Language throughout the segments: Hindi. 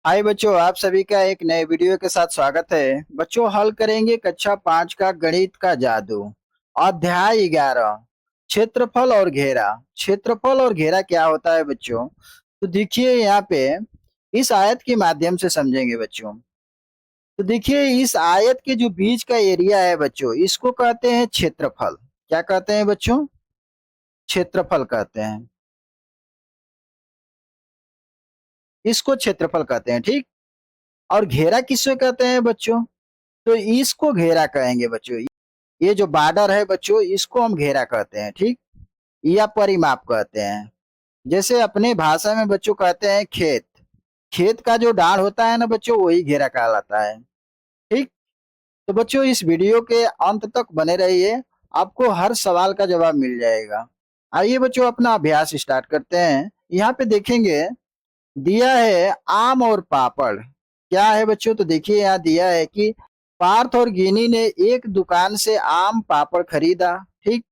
हाय बच्चों, आप सभी का एक नए वीडियो के साथ स्वागत है। बच्चों, हल करेंगे कक्षा 5 का गणित का जादू। अध्याय 11, क्षेत्रफल और घेरा। क्षेत्रफल और घेरा क्या होता है बच्चों? तो देखिए यहाँ पे इस आयत के माध्यम से समझेंगे बच्चों। तो देखिए इस आयत के जो बीच का एरिया है बच्चों, इसको कहते हैं क्षेत्रफल। क्या कहते हैं बच्चों? क्षेत्रफल कहते हैं। इसको क्षेत्रफल कहते हैं, ठीक। और घेरा किसको कहते हैं बच्चों? तो इसको घेरा कहेंगे बच्चों। ये जो बॉर्डर है बच्चों, इसको हम घेरा कहते हैं, ठीक। या परिमाप कहते हैं। जैसे अपने भाषा में बच्चों कहते हैं खेत। खेत का जो डाढ़ होता है ना बच्चों, वही घेरा कहलाता है, ठीक। तो बच्चों इस वीडियो के अंत तक बने रहिए, आपको हर सवाल का जवाब मिल जाएगा। आइए बच्चों अपना अभ्यास स्टार्ट करते हैं। यहाँ पे देखेंगे दिया है आम और पापड़। क्या है बच्चों? तो देखिए यहाँ दिया है कि पार्थ और गिनी ने एक दुकान से आम पापड़ खरीदा, ठीक।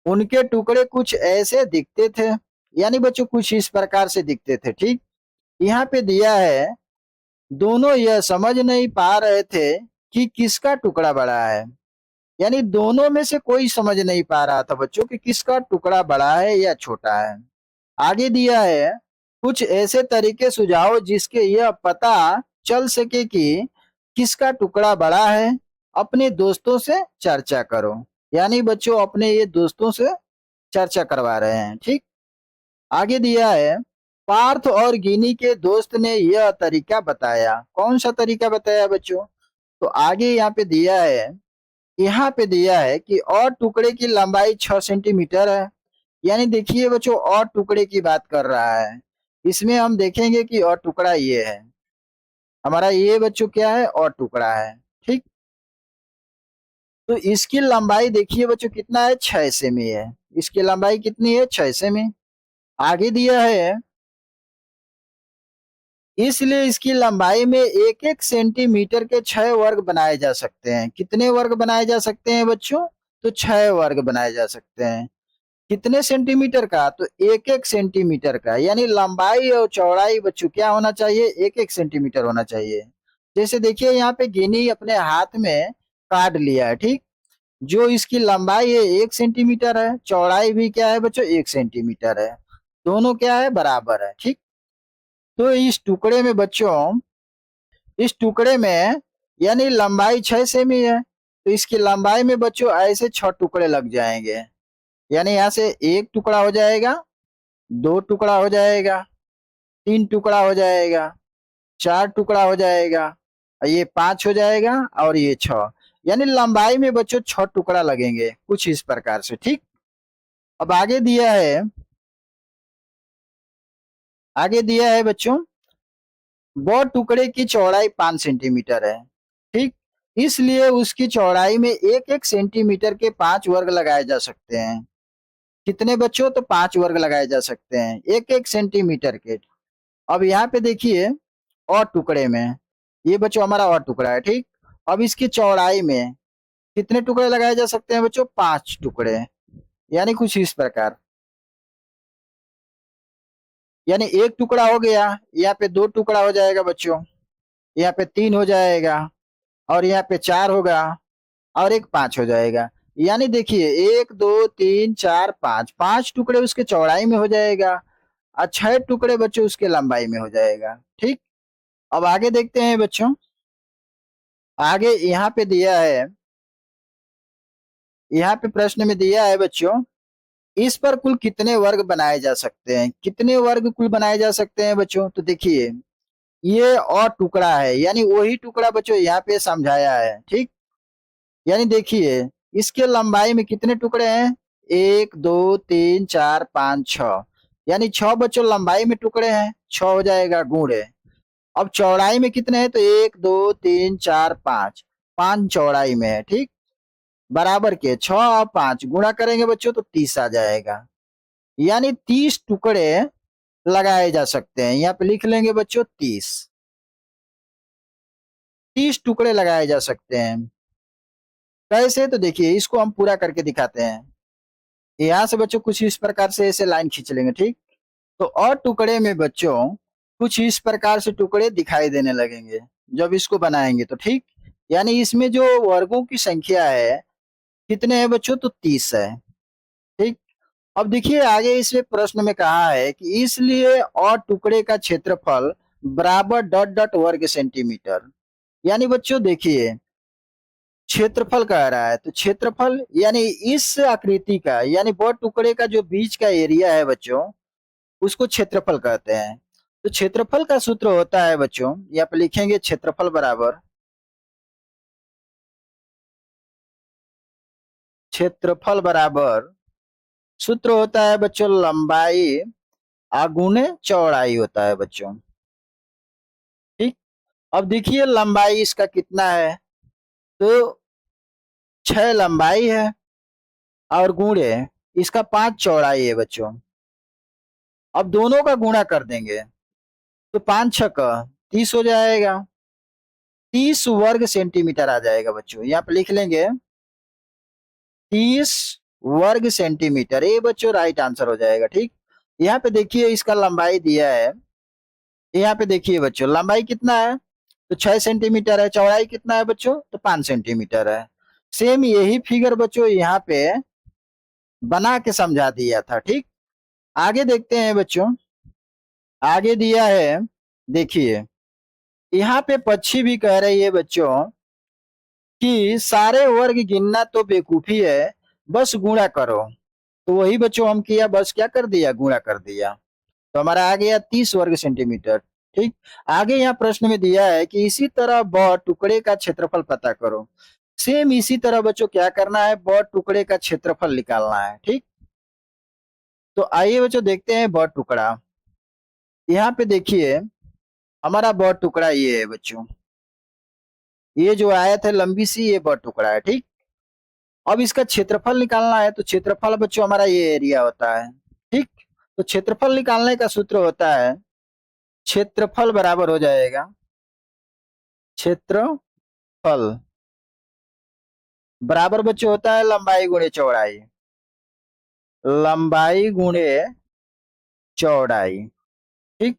उनके टुकड़े कुछ ऐसे दिखते थे, यानी बच्चों कुछ इस प्रकार से दिखते थे, ठीक। यहाँ पे दिया है दोनों यह समझ नहीं पा रहे थे कि किसका टुकड़ा बड़ा है। यानी दोनों में से कोई समझ नहीं पा रहा था बच्चों कि किसका टुकड़ा बड़ा है या छोटा है। आगे दिया है कुछ ऐसे तरीके सुझाओ जिसके यह पता चल सके कि किसका टुकड़ा बड़ा है। अपने दोस्तों से चर्चा करो। यानी बच्चों अपने ये दोस्तों से चर्चा करवा रहे हैं, ठीक। आगे दिया है पार्थ और गिनी के दोस्त ने यह तरीका बताया। कौन सा तरीका बताया बच्चों? तो आगे यहाँ पे दिया है कि और टुकड़े की लंबाई 6 सेंटीमीटर है। यानी देखिए बच्चों और टुकड़े की बात कर रहा है। इसमें हम देखेंगे कि और टुकड़ा ये है हमारा। ये बच्चों क्या है? और टुकड़ा है, ठीक। तो इसकी लंबाई देखिए बच्चों कितना है? 6 सेमी है। इसकी लंबाई कितनी है? 6 सेमी। आगे दिया है इसलिए इसकी लंबाई में एक एक सेंटीमीटर के 6 वर्ग बनाए जा सकते हैं। कितने वर्ग बनाए जा सकते हैं बच्चों? तो 6 वर्ग बनाए जा सकते हैं। कितने सेंटीमीटर का? तो एक एक सेंटीमीटर का। यानी लंबाई और चौड़ाई बच्चों क्या होना चाहिए? एक एक सेंटीमीटर होना चाहिए। जैसे देखिए यहाँ पे गिनी अपने हाथ में काट लिया है, ठीक। जो इसकी लंबाई है 1 सेंटीमीटर है, चौड़ाई भी क्या है बच्चों? 1 सेंटीमीटर है। दोनों क्या है? बराबर है, ठीक। तो इस टुकड़े में यानी लंबाई 6 सेमी है, तो इसकी लंबाई में बच्चों ऐसे 6 टुकड़े लग जाएंगे। यानी यहाँ से एक टुकड़ा हो जाएगा, दो टुकड़ा हो जाएगा, तीन टुकड़ा हो जाएगा, चार टुकड़ा हो जाएगा, और ये 5 हो जाएगा, और ये 6। यानी लंबाई में बच्चों 6 टुकड़ा लगेंगे, कुछ इस प्रकार से, ठीक। अब आगे दिया है बच्चों वो टुकड़े की चौड़ाई 5 सेंटीमीटर है, ठीक। इसलिए उसकी चौड़ाई में एक एक सेंटीमीटर के 5 वर्ग लगाए जा सकते हैं। कितने बच्चों? तो 5 वर्ग लगाए जा सकते हैं एक एक सेंटीमीटर के। अब यहाँ पे देखिए और टुकड़े में, ये बच्चों हमारा और टुकड़ा है, ठीक। अब इसकी चौड़ाई में कितने टुकड़े लगाए जा सकते हैं बच्चों? 5 टुकड़े। यानी कुछ इस प्रकार। यानी एक टुकड़ा हो गया, यहाँ पे दो टुकड़ा हो जाएगा बच्चों, यहाँ पे तीन हो जाएगा, और यहाँ पे चार होगा, और एक 5 हो जाएगा। यानी देखिए 1 2 3 4 5, 5 टुकड़े उसके चौड़ाई में हो जाएगा, और 6 टुकड़े बच्चों उसके लंबाई में हो जाएगा, ठीक। अब आगे देखते हैं बच्चों। आगे यहाँ पे प्रश्न में दिया है बच्चों इस पर कुल कितने वर्ग बनाए जा सकते हैं। कितने वर्ग कुल बनाए जा सकते हैं बच्चों? तो देखिए ये और टुकड़ा है, यानी वही टुकड़ा बच्चों यहाँ पे समझाया है, ठीक। यानी देखिए इसके लंबाई में कितने टुकड़े हैं? 1 2 3 4 5 6। यानी 6 बच्चों लंबाई में टुकड़े हैं, 6 हो जाएगा गुणे। अब चौड़ाई में कितने हैं? तो 1 2 3 4 5, 5 चौड़ाई में है, ठीक। बराबर के 6 और 5 गुणा करेंगे बच्चों तो 30 आ जाएगा। यानी 30 टुकड़े लगाए जा सकते हैं। यहाँ पे लिख लेंगे बच्चों 30। 30 टुकड़े लगाए जा सकते हैं। कैसे? तो देखिए इसको हम पूरा करके दिखाते हैं। यहाँ से बच्चों कुछ इस प्रकार से ऐसे लाइन खींच लेंगे, ठीक। तो और टुकड़े में बच्चों कुछ इस प्रकार से टुकड़े दिखाई देने लगेंगे जब इसको बनाएंगे तो ठीक। यानी इसमें जो वर्गों की संख्या है कितने हैं बच्चों, तो 30 है। ठीक। अब देखिए आगे इस प्रश्न में कहा है कि इसलिए और टुकड़े का क्षेत्रफल बराबर डॉट डॉट वर्ग सेंटीमीटर। यानी बच्चों देखिए क्षेत्रफल कह रहा है, तो क्षेत्रफल यानी इस आकृति का यानी बहुत टुकड़े का जो बीच का एरिया है बच्चों उसको क्षेत्रफल कहते हैं। तो क्षेत्रफल का सूत्र होता है बच्चों, यहाँ पे लिखेंगे क्षेत्रफल बराबर सूत्र होता है बच्चों लंबाई आगुने चौड़ाई होता है बच्चों। ठीक। अब देखिए लंबाई इसका कितना है, तो 6 लंबाई है और गुणे इसका 5 चौड़ाई है बच्चों। अब दोनों का गुणा कर देंगे तो 5 छक 30 हो जाएगा, 30 वर्ग सेंटीमीटर आ जाएगा बच्चों। यहाँ पे लिख लेंगे 30 वर्ग सेंटीमीटर, ये बच्चों राइट आंसर हो जाएगा। ठीक। यहाँ पे देखिए इसका लंबाई दिया है, यहाँ पे देखिए बच्चों लंबाई कितना है, तो 6 सेंटीमीटर है, चौड़ाई कितना है बच्चों, तो 5 सेंटीमीटर है। सेम यही फिगर बच्चों यहाँ पे बना के समझा दिया था। ठीक। आगे देखते हैं बच्चों, आगे दिया है देखिए यहाँ पे पक्षी भी कह रही है बच्चों कि सारे वर्ग गिनना तो बेवकूफी है, बस गुणा करो। तो वही बच्चों हम किया, बस क्या कर दिया, गुणा कर दिया। तो हमारा आ गया 30 वर्ग सेंटीमीटर। ठीक। आगे यहाँ प्रश्न में दिया है कि इसी तरह ब टुकड़े का क्षेत्रफल पता करो। सेम इसी तरह बच्चों क्या करना है, ब टुकड़े का क्षेत्रफल निकालना है। ठीक। तो आइए बच्चों देखते हैं ब टुकड़ा। यहाँ पे देखिए हमारा ब टुकड़ा ये है बच्चों, ये जो आयत है लंबी सी ये ब टुकड़ा है। ठीक। अब इसका क्षेत्रफल निकालना है, तो क्षेत्रफल बच्चों हमारा ये एरिया होता है। ठीक। तो क्षेत्रफल निकालने का सूत्र होता है क्षेत्रफल बराबर हो जाएगा क्षेत्रफल बराबर बच्चों होता है लंबाई गुणे चौड़ाई, लंबाई गुणे चौड़ाई। ठीक।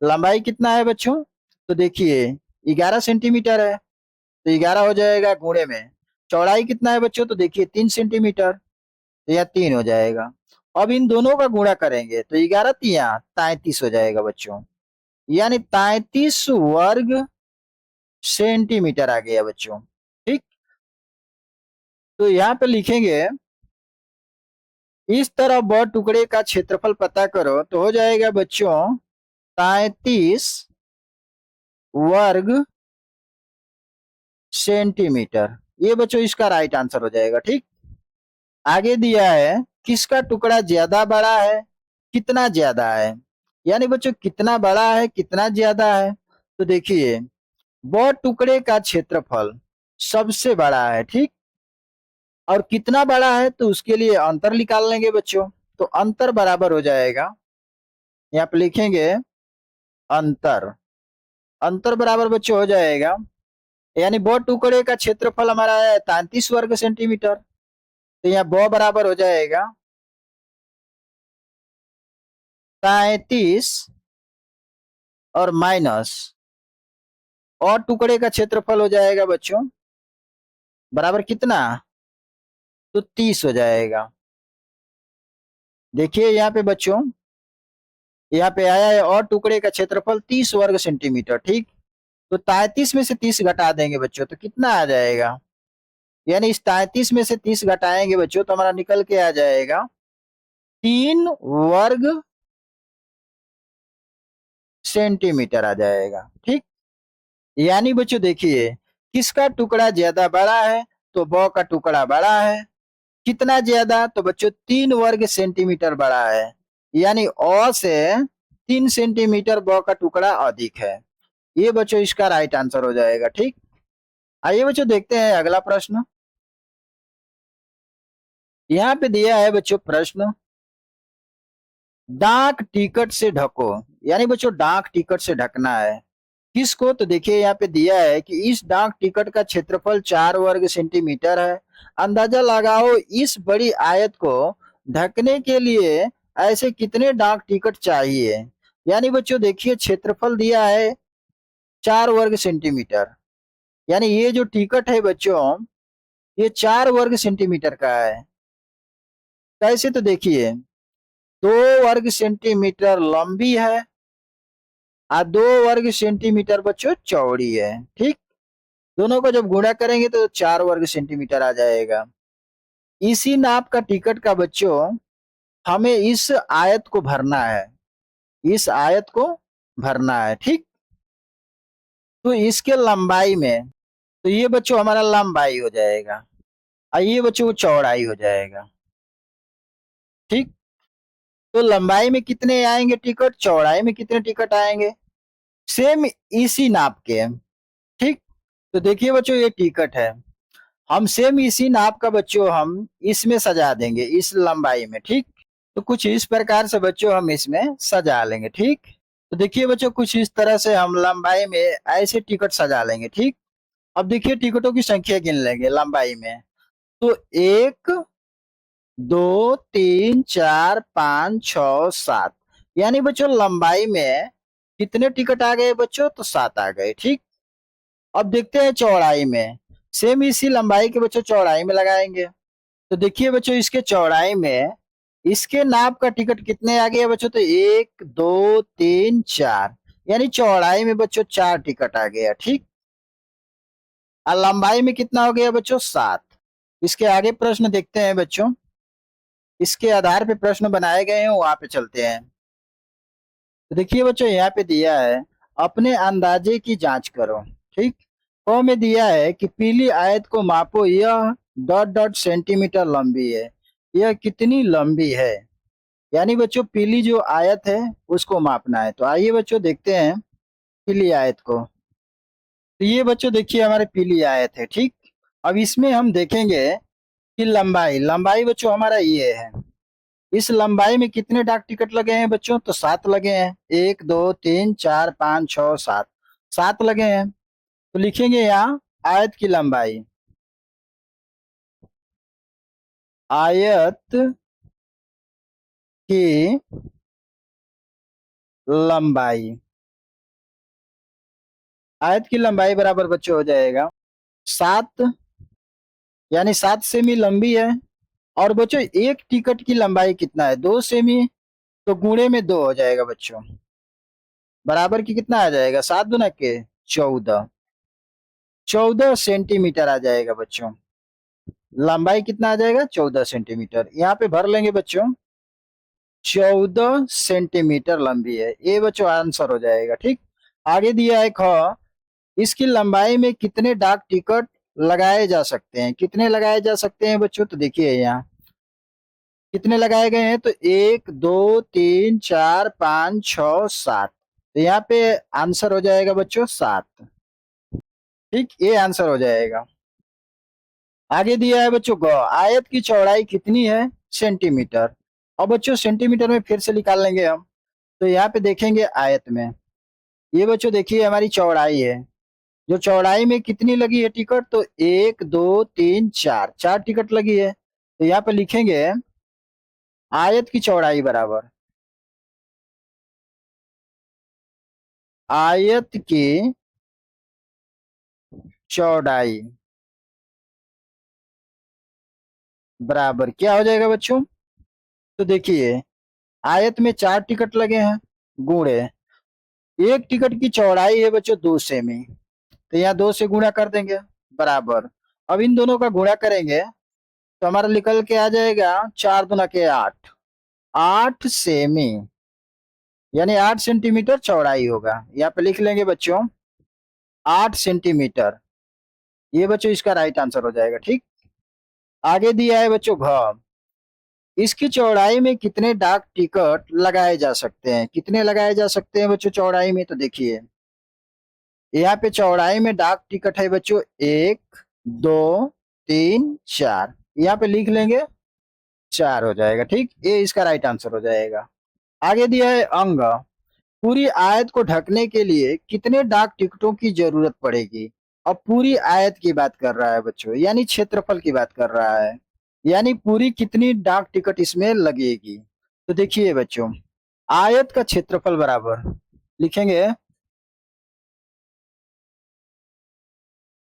लंबाई कितना है बच्चों, तो देखिए 11 सेंटीमीटर है, तो 11 हो जाएगा गुणे में चौड़ाई कितना है बच्चों, तो देखिए 3 सेंटीमीटर, तो यह 3 हो जाएगा। अब इन दोनों का गुणा करेंगे तो 11 तिया 33 हो जाएगा बच्चों, यानी 33 वर्ग सेंटीमीटर आ गया बच्चों। ठीक। तो यहाँ पे लिखेंगे इस तरह ब टुकड़े का क्षेत्रफल पता करो, तो हो जाएगा बच्चों 33 वर्ग सेंटीमीटर, ये बच्चों इसका राइट आंसर हो जाएगा। ठीक। आगे दिया है किसका टुकड़ा ज्यादा बड़ा है, कितना ज्यादा है, यानी बच्चों कितना बड़ा है कितना ज्यादा है। तो देखिए ब टुकड़े का क्षेत्रफल सबसे बड़ा है। ठीक। और कितना बड़ा है, तो उसके लिए अंतर निकाल लेंगे बच्चों, तो अंतर बराबर हो जाएगा, यहाँ पे लिखेंगे अंतर, अंतर बराबर बच्चों हो जाएगा, यानी ब टुकड़े का क्षेत्रफल हमारा है 33 वर्ग सेंटीमीटर, तो यहाँ ब बराबर हो जाएगा 33 और माइनस और टुकड़े का क्षेत्रफल हो जाएगा बच्चों बराबर कितना, तो 30 हो जाएगा। देखिए यहाँ पे बच्चों यहाँ पे आया है और टुकड़े का क्षेत्रफल 30 वर्ग सेंटीमीटर। ठीक। तो 33 में से 30 घटा देंगे बच्चों तो कितना आ जाएगा, यानी इस 33 में से 30 घटाएंगे बच्चों तो हमारा निकल के आ जाएगा 3 वर्ग सेंटीमीटर आ जाएगा। ठीक। यानी बच्चों देखिए किसका टुकड़ा ज्यादा बड़ा है, तो ब का टुकड़ा बड़ा है, कितना ज्यादा, तो बच्चों 3 वर्ग सेंटीमीटर बड़ा है, यानी अ से 3 सेंटीमीटर ब का टुकड़ा अधिक है। ये बच्चों इसका राइट आंसर हो जाएगा। ठीक। आइए बच्चों देखते हैं अगला प्रश्न। यहाँ पे दिया है बच्चों प्रश्न डाक टिकट से ढको, यानी बच्चों डाक टिकट से ढकना है किसको, तो देखिए यहाँ पे दिया है कि इस डाक टिकट का क्षेत्रफल 4 वर्ग सेंटीमीटर है, अंदाजा लगाओ इस बड़ी आयत को ढकने के लिए ऐसे कितने डाक टिकट चाहिए। यानी बच्चों देखिए क्षेत्रफल दिया है 4 वर्ग सेंटीमीटर। यानी ये जो टिकट है बच्चों, ये 4 वर्ग सेंटीमीटर का है। कैसे? तो देखिए 2 वर्ग सेंटीमीटर लंबी है और 2 वर्ग सेंटीमीटर बच्चों चौड़ी है। ठीक, दोनों को जब गुणा करेंगे तो 4 वर्ग सेंटीमीटर आ जाएगा। इसी नाप का टिकट का बच्चों हमें इस आयत को भरना है, इस आयत को भरना है। ठीक, तो इसके लंबाई में, तो ये बच्चों हमारा लंबाई हो जाएगा और ये बच्चों चौड़ाई हो जाएगा। ठीक, तो लंबाई में कितने आएंगे टिकट, चौड़ाई में कितने टिकट आएंगे, सेम इसी नाप के। ठीक, तो देखिए बच्चों ये टिकट है, हम सेम इसी नाप का बच्चों हम इसमें सजा देंगे, इस लंबाई में। ठीक, तो कुछ इस प्रकार से बच्चों हम इसमें सजा लेंगे। ठीक, तो देखिए बच्चों कुछ इस तरह से हम लंबाई में ऐसे टिकट सजा लेंगे। ठीक, अब देखिए टिकटों की संख्या गिन लेंगे लंबाई में। तो 1, 2, 3, 4, 5, 6, 7, यानी बच्चों लंबाई में कितने टिकट आ गए बच्चों, तो 7 आ गए। ठीक, अब देखते हैं चौड़ाई में, सेम इसी लंबाई के बच्चों चौड़ाई में लगाएंगे। तो देखिए बच्चों इसके चौड़ाई में इसके नाप का टिकट कितने आ गए बच्चों, तो 1, 2, 3, 4, यानी चौड़ाई में बच्चों 4 टिकट आ गया। ठीक, और लंबाई में कितना हो गया बच्चों, 7। इसके आगे प्रश्न देखते हैं बच्चों, इसके आधार पे प्रश्न बनाए गए हैं, वहां पे चलते हैं। तो देखिए बच्चों यहाँ पे दिया है अपने अंदाजे की जांच करो। ठीक, क में दिया है कि पीली आयत को मापो, यह डॉट डॉट सेंटीमीटर लंबी है। यह कितनी लंबी है, यानी बच्चों पीली जो आयत है उसको मापना है। तो आइए बच्चों देखते हैं पीली आयत को। तो ये बच्चों देखिए हमारे पीली आयत है। ठीक, अब इसमें हम देखेंगे कि लंबाई, लंबाई बच्चों हमारा ये है, इस लंबाई में कितने डाक टिकट लगे हैं बच्चों, तो 7 लगे हैं। 1, 2, 3, 4, 5, 6, 7, 7 लगे हैं। तो लिखेंगे यहाँ आयत की लंबाई, आयत की लंबाई, आयत की लंबाई बराबर बच्चों हो जाएगा 7, यानी 7 सेमी लंबी है। और बच्चों एक टिकट की लंबाई कितना है, 2 सेमी, तो गुणे में 2 हो जाएगा बच्चों, बराबर की कितना आ जाएगा, 7 दूना के 14, 14 सेंटीमीटर आ जाएगा बच्चों। लंबाई कितना आ जाएगा, 14 सेंटीमीटर। यहाँ पे भर लेंगे बच्चों, 14 सेंटीमीटर लंबी है, ये बच्चों आंसर हो जाएगा। ठीक, आगे दिया है ख, इसकी लंबाई में कितने डाक टिकट लगाए जा सकते हैं, कितने लगाए जा सकते हैं बच्चों, तो देखिए यहाँ कितने लगाए गए हैं, तो 1, 2, 3, 4, 5, 6, 7, तो यहाँ पे आंसर हो जाएगा बच्चों 7। ठीक, ये आंसर हो जाएगा। आगे दिया है बच्चों ग, आयत की चौड़ाई कितनी है, सेंटीमीटर। और बच्चों सेंटीमीटर में फिर से निकाल लेंगे हम। तो यहाँ पे देखेंगे आयत में, ये बच्चों देखिए हमारी चौड़ाई है, जो चौड़ाई में कितनी लगी है टिकट, तो 1, 2, 3, 4, 4 टिकट लगी है। तो यहाँ पे लिखेंगे आयत की चौड़ाई बराबर आयत की चौड़ाई बराबर क्या हो जाएगा बच्चों, तो देखिए आयत में 4 टिकट लगे हैं, गुणे एक टिकट की चौड़ाई है बच्चों 2 सेमी, तो यहाँ 2 से गुणा कर देंगे, बराबर। अब इन दोनों का गुणा करेंगे तो हमारा निकल के आ जाएगा 4 दूना के 8, 8 सेमी, यानी 8 सेंटीमीटर चौड़ाई होगा। यहाँ पे लिख लेंगे बच्चों 8 सेंटीमीटर, ये बच्चों इसका राइट आंसर हो जाएगा। ठीक, आगे दिया है बच्चों घ, इसकी चौड़ाई में कितने डाक टिकट लगाए जा सकते हैं, कितने लगाए जा सकते हैं बच्चों चौड़ाई में, तो देखिए यहाँ पे चौड़ाई में डाक टिकट है बच्चों 1, 2, 3, 4, यहाँ पे लिख लेंगे 4 हो जाएगा। ठीक, ये इसका राइट आंसर हो जाएगा। आगे दिया है अंग, पूरी आयत को ढकने के लिए कितने डाक टिकटों की जरूरत पड़ेगी। अब पूरी आयत की बात कर रहा है बच्चों, यानी क्षेत्रफल की बात कर रहा है, यानी पूरी कितनी डाक टिकट इसमें लगेगी। तो देखिए बच्चों आयत का क्षेत्रफल बराबर लिखेंगे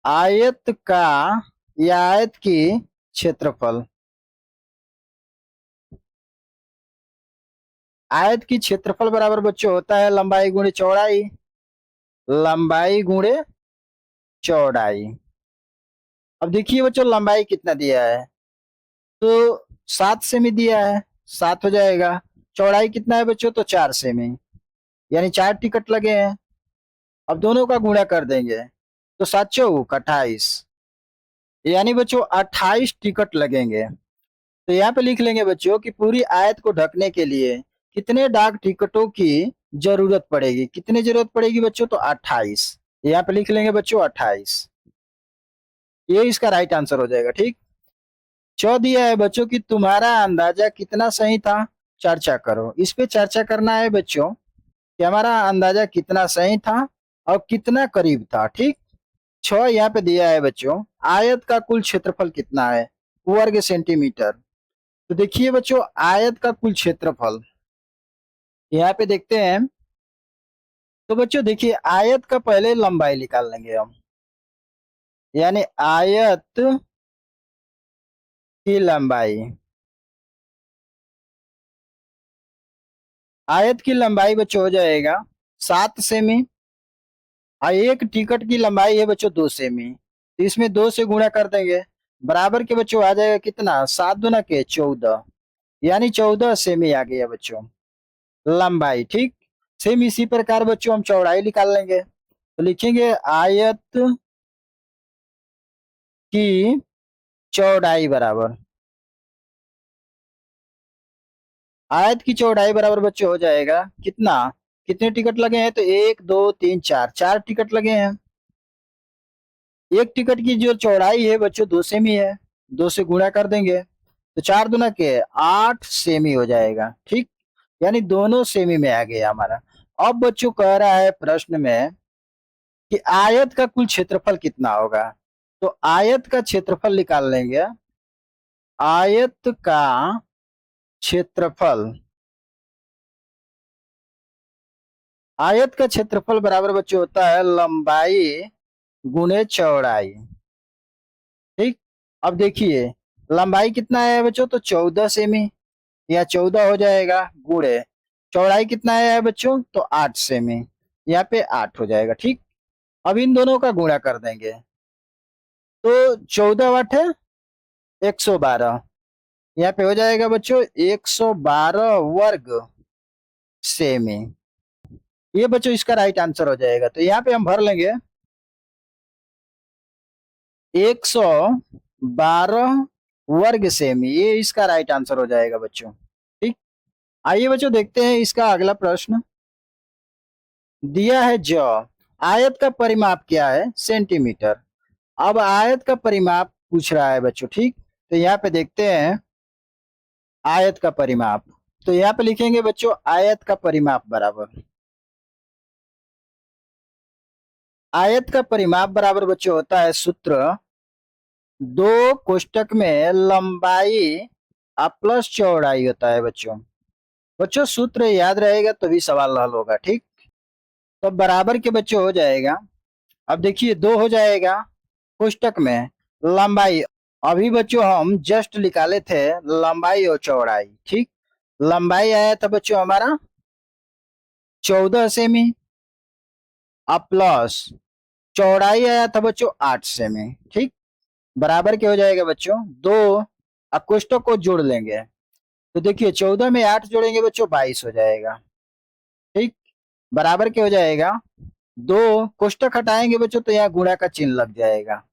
आयत का या आयत की क्षेत्रफल। आयत की क्षेत्रफल बराबर बच्चों होता है लंबाई गुणे चौड़ाई। लंबाई गुणे चौड़ाई। अब देखिए बच्चों लंबाई कितना दिया है, तो 7 सेमी दिया है, 7 हो जाएगा। चौड़ाई कितना है बच्चों, तो 4 सेमी, यानी 4 टिकट लगे हैं। अब दोनों का गुणा कर देंगे तो 7 चौक 28, यानी बच्चों 28 टिकट लगेंगे। तो यहाँ पे लिख लेंगे बच्चों कि पूरी आयत को ढकने के लिए कितने डाक टिकटों की जरूरत पड़ेगी। कितनी जरूरत पड़ेगी बच्चों, तो 28। यहाँ पे लिख लेंगे बच्चों 28। ये इसका राइट आंसर हो जाएगा। ठीक। दिया है बच्चों कि तुम्हारा अंदाजा कितना सही था, चर्चा करो। इस पे चर्चा करना है बच्चों कि हमारा अंदाजा कितना सही था और कितना करीब था। ठीक। यहाँ पे दिया है बच्चों आयत का कुल क्षेत्रफल कितना है, वर्ग सेंटीमीटर। तो देखिए बच्चों आयत का कुल क्षेत्रफल यहाँ पे देखते हैं। तो बच्चों देखिए आयत का पहले लंबाई निकाल लेंगे हम, यानी आयत की लंबाई। आयत की लंबाई बच्चों हो जाएगा 7 सेमी, और एक टिकट की लंबाई है बच्चों 2 सेमी। तो इसमें 2 से गुणा कर देंगे, बराबर के बच्चों आ जाएगा कितना, 7 दूना के 14, यानी 14 सेमी आ गया बच्चों लंबाई। ठीक। सेम इसी प्रकार बच्चों हम चौड़ाई निकाल लेंगे, तो लिखेंगे आयत की चौड़ाई बराबर, आयत की चौड़ाई बराबर बच्चों हो जाएगा कितना, कितने टिकट लगे हैं, तो 1 2 3 4, 4 टिकट लगे हैं। एक टिकट की जो चौड़ाई है बच्चों 2 सेमी है, 2 से गुणा कर देंगे तो 4 दूना के 8 सेमी हो जाएगा। ठीक। यानी दोनों सेमी में आ गया हमारा। अब बच्चों कह रहा है प्रश्न में कि आयत का कुल क्षेत्रफल कितना होगा, तो आयत का क्षेत्रफल निकाल लेंगे। आयत का क्षेत्रफल, आयत का क्षेत्रफल बराबर बच्चों होता है लंबाई गुणे चौड़ाई। ठीक। अब देखिए लंबाई कितना है बच्चों, तो 14 सेमी, या 14 हो जाएगा, गुणे चौड़ाई कितना है बच्चों, तो 8 सेमी, यहाँ पे 8 हो जाएगा। ठीक। अब इन दोनों का गुणा कर देंगे तो 14 × 8 = 112, यहाँ पे हो जाएगा बच्चों 112 वर्ग सेमी। ये बच्चों इसका राइट आंसर हो जाएगा। तो यहाँ पे हम भर लेंगे 112 वर्ग सेमी, ये इसका राइट आंसर हो जाएगा बच्चों। ठीक। आइए बच्चों देखते हैं इसका अगला प्रश्न। दिया है जो आयत का परिमाप क्या है, सेंटीमीटर। अब आयत का परिमाप पूछ रहा है बच्चों। ठीक। तो यहाँ पे देखते हैं आयत का परिमाप। तो यहाँ पे लिखेंगे बच्चों आयत का परिमाप बराबर, आयत का परिमाप बराबर बच्चों होता है सूत्र 2 कोष्टक में लंबाई प्लस चौड़ाई होता है बच्चों। बच्चों सूत्र याद रहेगा तो भी सवाल हल होगा। ठीक। तो बराबर के बच्चों हो जाएगा। अब देखिए 2 हो जाएगा कोष्टक में लंबाई, अभी बच्चों हम जस्ट निकाले थे लंबाई और चौड़ाई। ठीक। लंबाई आया था बच्चों हमारा 14 सेमी, अब प्लस चौड़ाई आया था बच्चों 8 सेमी। ठीक। बराबर के हो जाएगा बच्चों 2, अब कोष्टक को जोड़ लेंगे तो देखिए 14 में 8 जोड़ेंगे बच्चों 22 हो जाएगा। ठीक। बराबर के हो जाएगा 2, कोष्टक हटाएंगे बच्चों तो यहाँ गुणा का चिन्ह लग जाएगा,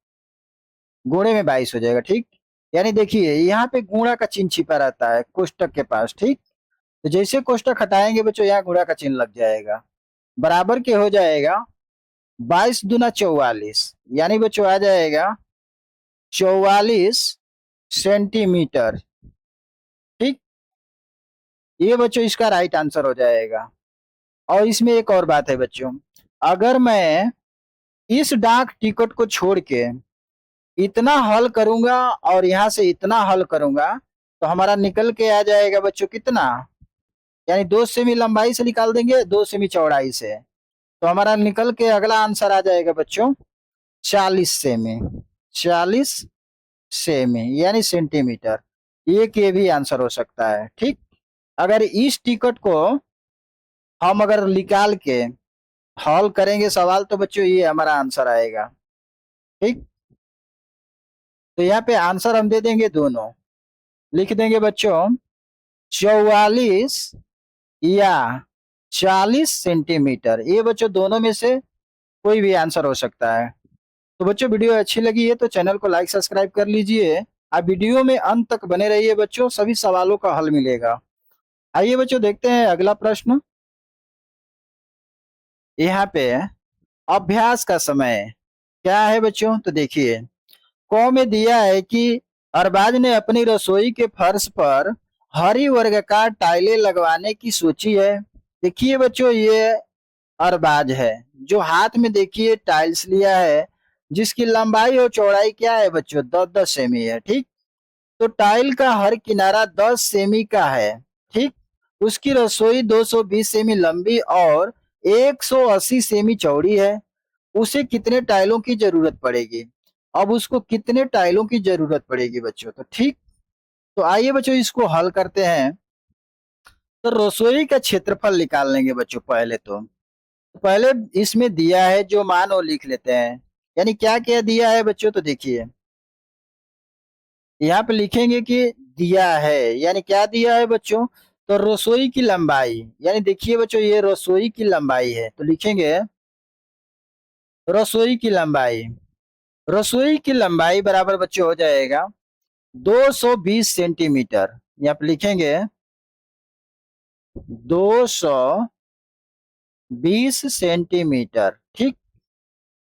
गुणे में 22 हो जाएगा। ठीक। यानी देखिए यहाँ पे गुणा का चिन्ह छिपा रहता है कोष्टक के पास। ठीक। तो जैसे कोष्टक हटाएंगे बच्चों यहाँ गुणा का चिन्ह लग जाएगा, बराबर के हो जाएगा 22 दूना 44, यानी बच्चों आ जाएगा 44 सेंटीमीटर। ठीक। ये बच्चों इसका राइट आंसर हो जाएगा। और इसमें एक और बात है बच्चों, अगर मैं इस डाक टिकट को छोड़ के इतना हल करूंगा और यहाँ से इतना हल करूंगा तो हमारा निकल के आ जाएगा बच्चों कितना, यानी 2 सेमी लंबाई से निकाल देंगे, 2 सेमी चौड़ाई से, तो हमारा निकल के अगला आंसर आ जाएगा बच्चों 40 सेमी। 40 सेमी यानी सेंटीमीटर। एक ये भी आंसर हो सकता है। ठीक, अगर इस टिकट को हम अगर निकाल के हल करेंगे सवाल, तो बच्चों ये हमारा आंसर आएगा। ठीक, तो यहाँ पे आंसर हम दे देंगे दोनों, लिख देंगे बच्चों 44 या 40 सेंटीमीटर। ये बच्चों दोनों में से कोई भी आंसर हो सकता है। तो बच्चों वीडियो अच्छी लगी है तो चैनल को लाइक सब्सक्राइब कर लीजिए। आप वीडियो में अंत तक बने रहिए बच्चों, सभी सवालों का हल मिलेगा। आइए बच्चों देखते हैं अगला प्रश्न। यहाँ पे अभ्यास का समय क्या है बच्चों, तो देखिए क में दिया है कि अरबाज ने अपनी रसोई के फर्श पर हरी वर्गाकार टाइलें लगवाने की सोची है। देखिए बच्चों ये अरबाज है जो हाथ में देखिए टाइल्स लिया है, जिसकी लंबाई और चौड़ाई क्या है बच्चों 10-10 सेमी है। ठीक, तो टाइल का हर किनारा 10 सेमी का है। ठीक, उसकी रसोई 220 सेमी लंबी और 180 सेमी चौड़ी है। उसे कितने टाइलों की जरूरत पड़ेगी। अब उसको कितने टाइलों की जरूरत पड़ेगी बच्चों, तो ठीक, तो आइए बच्चों इसको हल करते हैं। तो रसोई का क्षेत्रफल निकाल लेंगे बच्चों। पहले इसमें दिया है जो मान वो लिख लेते हैं। यानी क्या क्या दिया है बच्चों, तो देखिए यहाँ पे लिखेंगे कि दिया है, यानी क्या दिया है बच्चों, तो रसोई की लंबाई, यानी देखिए बच्चों ये रसोई की लंबाई है, तो लिखेंगे रसोई की लंबाई। रसोई की लंबाई बराबर बच्चों हो जाएगा 220 सेंटीमीटर। यहाँ पे लिखेंगे 220 सेंटीमीटर। ठीक,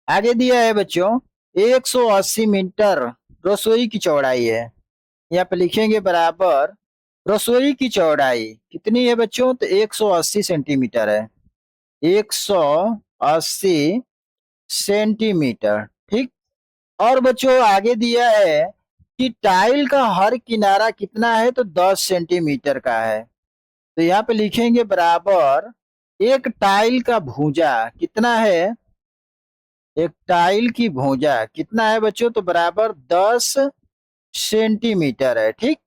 आगे दिया है बच्चों 180 मीटर रसोई की चौड़ाई है। यहाँ पे लिखेंगे बराबर रसोई की चौड़ाई कितनी है बच्चों, तो 180 सेंटीमीटर है। 180 सेंटीमीटर। ठीक, और बच्चों आगे दिया है कि टाइल का हर किनारा कितना है, तो 10 सेंटीमीटर का है। तो यहाँ पे लिखेंगे बराबर एक टाइल का भुजा कितना है, एक टाइल की भुजा कितना है बच्चों, तो बराबर 10 सेंटीमीटर है। ठीक,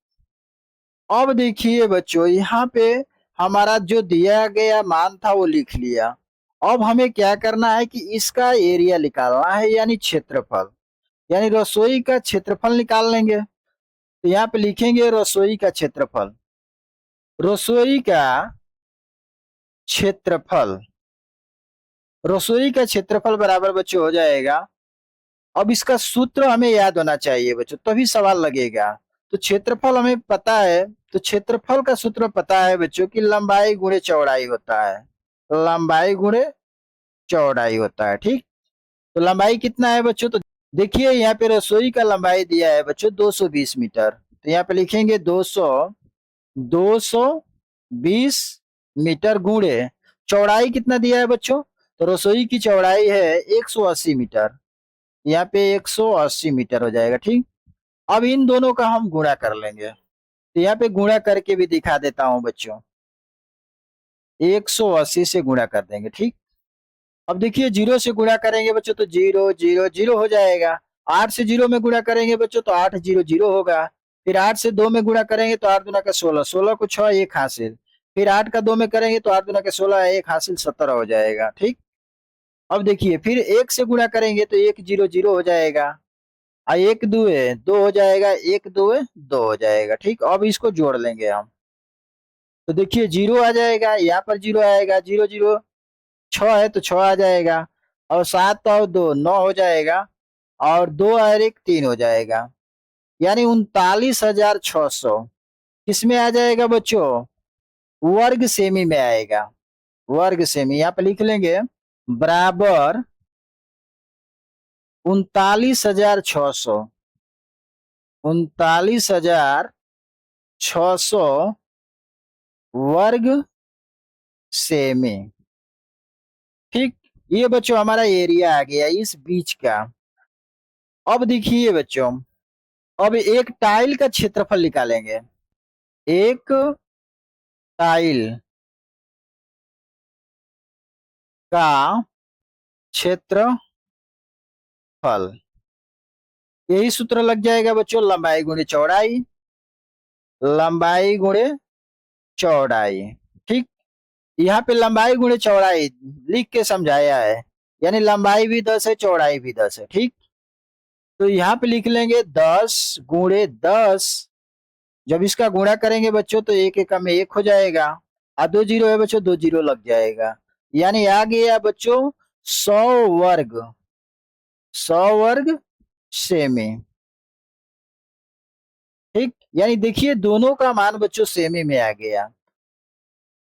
अब देखिए बच्चों यहाँ पे हमारा जो दिया गया मान था वो लिख लिया। अब हमें क्या करना है कि इसका एरिया निकालना है, यानी क्षेत्रफल, यानी रसोई का क्षेत्रफल निकाल लेंगे। तो यहाँ पे लिखेंगे रसोई का क्षेत्रफल। रसोई का क्षेत्रफल, रसोई का क्षेत्रफल बराबर बच्चों हो जाएगा। अब इसका सूत्र हमें याद होना चाहिए बच्चों, तभी सवाल लगेगा। तो क्षेत्रफल हमें पता है, तो क्षेत्रफल का सूत्र पता है बच्चों की लंबाई गुणे चौड़ाई होता है। लंबाई गुणे चौड़ाई होता है। ठीक, तो लंबाई कितना है बच्चों, तो देखिए यहाँ पे रसोई का लंबाई दिया है बच्चों 220 मीटर। तो यहाँ पे लिखेंगे 220 मीटर गुणे चौड़ाई कितना दिया है बच्चों, तो रसोई की चौड़ाई है 180 मीटर। यहाँ पे 180 मीटर हो जाएगा। ठीक, अब इन दोनों का हम गुणा कर लेंगे। तो यहाँ पे गुणा करके भी दिखा देता हूं बच्चों, 180 से गुणा कर देंगे। ठीक, अब देखिए जीरो से गुणा करेंगे बच्चों तो जीरो जीरो जीरो हो जाएगा। 8 से जीरो में गुणा करेंगे बच्चों तो 8 जीरो जीरो होगा। फिर 8 से 2 में गुणा करेंगे तो 8 दूना का 16, 16 को 6 एक हासिल। फिर 8 का 2 में करेंगे तो 8 दूना का 16 एक हासिल 17 हो जाएगा। ठीक, अब देखिए फिर 1 से गुणा करेंगे तो 1 जीरो जीरो हो जाएगा। एक दुए दो हो जाएगा, एक दुए दो हो जाएगा। ठीक, अब इसको जोड़ लेंगे हम। तो देखिए जीरो आ जाएगा, यहाँ पर जीरो आएगा, जीरो जीरो 6 है तो 6 आ जाएगा। और 7 और 2 9 हो जाएगा। और 2 और 1 3 हो जाएगा। यानी 39,600 किसमें आ जाएगा बच्चों, वर्ग सेमी में आएगा। वर्ग सेमी यहाँ पे लिख लेंगे बराबर 39,600। 39,600 वर्ग सेमी। ठीक, ये बच्चों हमारा एरिया आ गया इस बीच का। अब देखिए बच्चों, अब एक टाइल का क्षेत्रफल निकालेंगे। एक टाइल का क्षेत्रफल, यही सूत्र लग जाएगा बच्चों, लंबाई गुणे चौड़ाई, लंबाई गुणे चौड़ाई। ठीक, यहाँ पे लंबाई गुणे चौड़ाई लिख के समझाया है, यानी लंबाई भी 10 है, चौड़ाई भी 10 है। ठीक, तो यहाँ पे लिख लेंगे 10 × 10। जब इसका गुणा करेंगे बच्चों तो एक एकम में 1 हो जाएगा, और 2 जीरो है बच्चों, 2 जीरो लग जाएगा, यानी आ गया बच्चों 100 वर्ग, 100 वर्ग सेमी। ठीक, यानी देखिए दोनों का मान बच्चों सेमी में आ गया।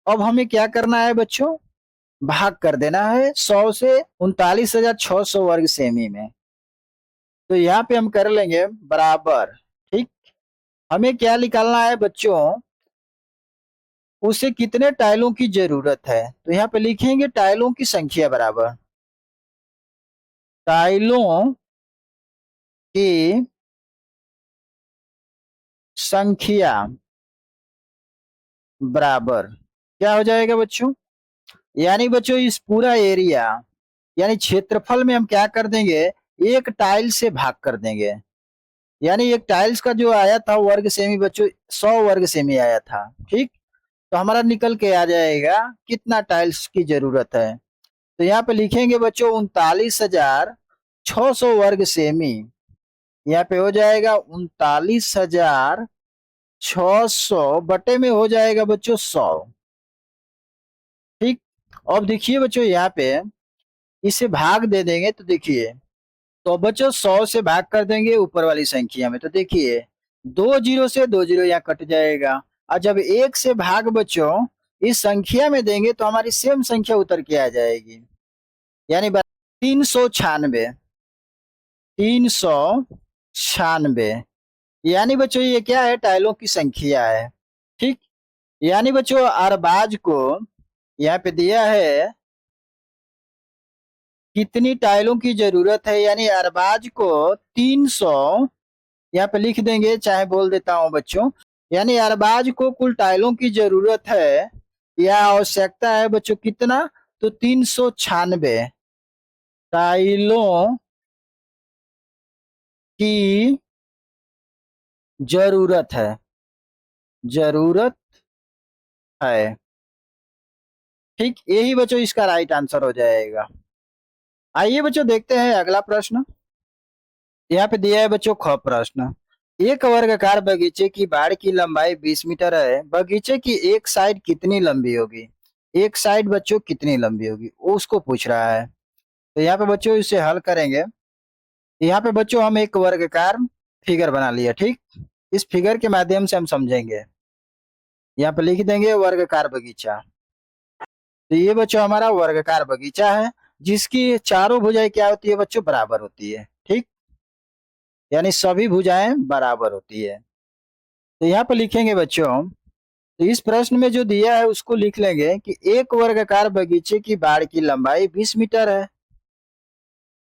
अब हमें क्या करना है बच्चों, भाग कर देना है 100 से 39,600 वर्ग सेमी में। तो यहाँ पे हम कर लेंगे बराबर। ठीक, हमें क्या निकालना है बच्चों, उसे कितने टाइलों की जरूरत है, तो यहाँ पे लिखेंगे टाइलों की संख्या बराबर टाइलों की संख्या बराबर क्या हो जाएगा बच्चों, यानी बच्चों इस पूरा एरिया यानी क्षेत्रफल में हम क्या कर देंगे, एक टाइल से भाग कर देंगे। यानी एक टाइल्स का जो आया था वर्ग सेमी बच्चों, 100 वर्ग सेमी आया था। ठीक, तो हमारा निकल के आ जाएगा कितना टाइल्स की जरूरत है, तो यहाँ पे लिखेंगे बच्चों 39,600 वर्ग सेमी। यहाँ पे हो जाएगा 39,600 बटे में हो जाएगा बच्चों 100। ठीक, अब देखिए बच्चों यहाँ पे इसे भाग दे देंगे तो देखिए, तो बच्चों 100 से भाग कर देंगे ऊपर वाली संख्या में, तो देखिए 2 जीरो से 2 जीरो यहाँ कट जाएगा, और जब 1 से भाग बच्चों इस संख्या में देंगे तो हमारी सेम संख्या उतर के आ जाएगी, यानी 396, 396। यानी बच्चों ये क्या है, टाइलों की संख्या है। ठीक, यानी बच्चों अरबाज को यहाँ पे दिया है कितनी टाइलों की जरूरत है, यानी अरबाज को 300 यहाँ पे लिख देंगे, चाहे बोल देता हूं बच्चों, यानी अरबाज को कुल टाइलों की जरूरत है या आवश्यकता है बच्चों कितना, तो 396 टाइलों की जरूरत है, जरूरत है। ठीक, यही बच्चों इसका राइट आंसर हो जाएगा। आइए बच्चों देखते हैं अगला प्रश्न। यहाँ पे दिया है बच्चों ख प्रश्न, एक वर्गाकार बगीचे की बाड़ की लंबाई 20 मीटर है, बगीचे की एक साइड कितनी लंबी होगी, एक साइड बच्चों कितनी लंबी होगी वो उसको पूछ रहा है। तो यहाँ पे बच्चों इसे हल करेंगे, यहाँ पे बच्चों हम एक वर्गाकार फिगर बना लिया। ठीक, इस फिगर के माध्यम से हम समझेंगे, यहाँ पे लिख देंगे वर्गाकार बगीचा। तो ये बच्चों हमारा वर्गाकार बगीचा है जिसकी चारों भुजाएं क्या होती है बच्चों, बराबर होती है। ठीक, यानी सभी भुजाएं बराबर होती है। तो यहाँ पे लिखेंगे बच्चों, तो इस प्रश्न में जो दिया है उसको लिख लेंगे कि एक वर्गाकार बगीचे की बाड़ की लंबाई 20 मीटर है।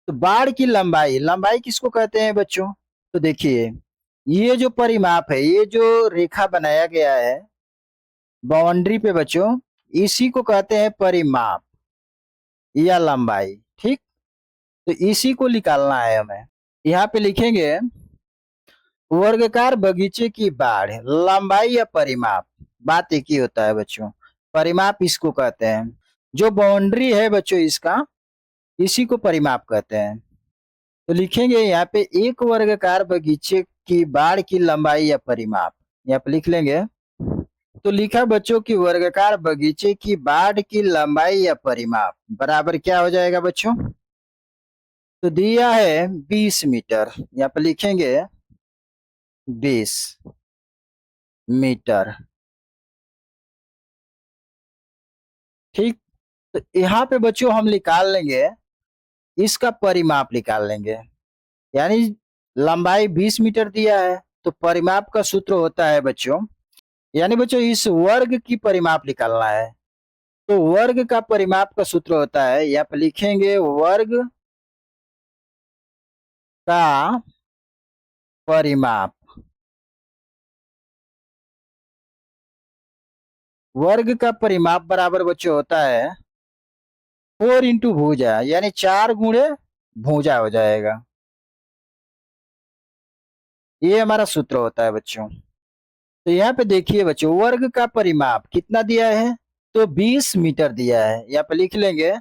तो बाड़ की लंबाई, लंबाई किसको कहते हैं बच्चों, तो देखिए ये जो परिमाप है, ये जो रेखा बनाया गया है बाउंड्री पे बच्चों, इसी को कहते हैं परिमाप या लंबाई। ठीक, तो इसी को निकालना है हमें। यहाँ पे लिखेंगे वर्गाकार बगीचे की बाढ़, लंबाई या परिमाप, बात एक ही होता है बच्चों, परिमाप इसको कहते हैं। जो बाउंड्री है बच्चों इसका, इसी को परिमाप कहते हैं। तो लिखेंगे यहाँ पे एक वर्गाकार बगीचे की बाढ़ की लंबाई या परिमाप, यहाँ पे लिख लेंगे। तो लिखा बच्चों की वर्गाकार बगीचे की बाढ़ की लंबाई या परिमाप बराबर क्या हो जाएगा बच्चों, तो दिया है 20 मीटर, यहाँ पे लिखेंगे 20 मीटर। ठीक, तो यहाँ पे बच्चों हम निकाल लेंगे, इसका परिमाप निकाल लेंगे, यानी लंबाई 20 मीटर दिया है तो परिमाप का सूत्र होता है बच्चों, यानी बच्चों इस वर्ग की परिमाप निकालना है, तो वर्ग का परिमाप का सूत्र होता है, यहाँ पे लिखेंगे वर्ग का परिमाप, वर्ग का परिमाप बराबर बच्चों होता है 4 इंटू भुजा यानी 4 गुणे भुजा हो जाएगा। ये हमारा सूत्र होता है बच्चों। तो यहाँ पे देखिए बच्चों, वर्ग का परिमाप कितना दिया है, तो 20 मीटर दिया है। यहाँ पे लिख लेंगे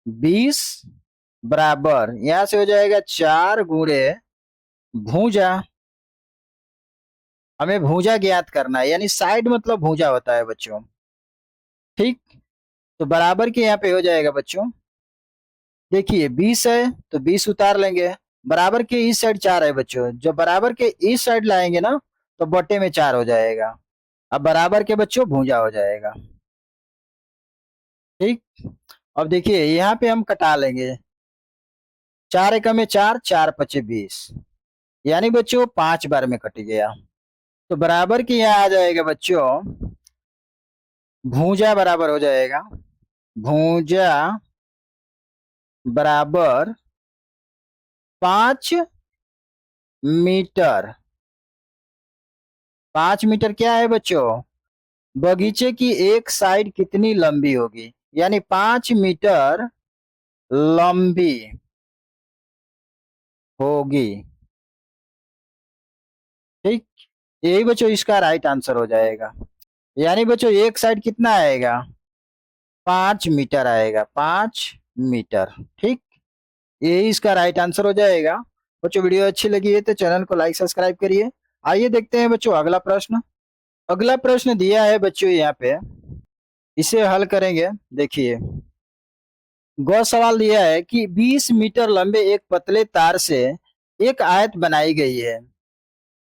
20 बराबर, यहां से हो जाएगा 4 गुणे भुजा। हमें भुजा ज्ञात करना है, यानी साइड मतलब भुजा होता है बच्चों। ठीक, तो बराबर के यहाँ पे हो जाएगा बच्चों, देखिए 20 है तो 20 उतार लेंगे, बराबर के इस साइड 4 है बच्चों, जब बराबर के इस साइड लाएंगे ना तो बटे में 4 हो जाएगा। अब बराबर के बच्चों भुजा हो जाएगा। ठीक, अब देखिए यहाँ पे हम कटा लेंगे, 4 एकम में 4, 4 पचे 20, यानी बच्चों 5 बार में कट गया। तो बराबर के यहाँ आ जाएगा बच्चों, भुजा बराबर हो जाएगा, भुजा बराबर 5 मीटर। 5 मीटर क्या है बच्चों, बगीचे की एक साइड कितनी लंबी होगी, यानी 5 मीटर लंबी होगी। ठीक, यही बच्चों इसका राइट आंसर हो जाएगा। यानी बच्चों एक साइड कितना आएगा, 5 मीटर आएगा, 5 मीटर। ठीक, यही इसका राइट आंसर हो जाएगा। बच्चों वीडियो अच्छी लगी है तो चैनल को लाइक सब्सक्राइब करिए। आइए देखते हैं बच्चों अगला प्रश्न। अगला प्रश्न दिया है बच्चों यहाँ पे, इसे हल करेंगे। देखिए गौ सवाल दिया है कि 20 मीटर लंबे एक पतले तार से एक आयत बनाई गई है।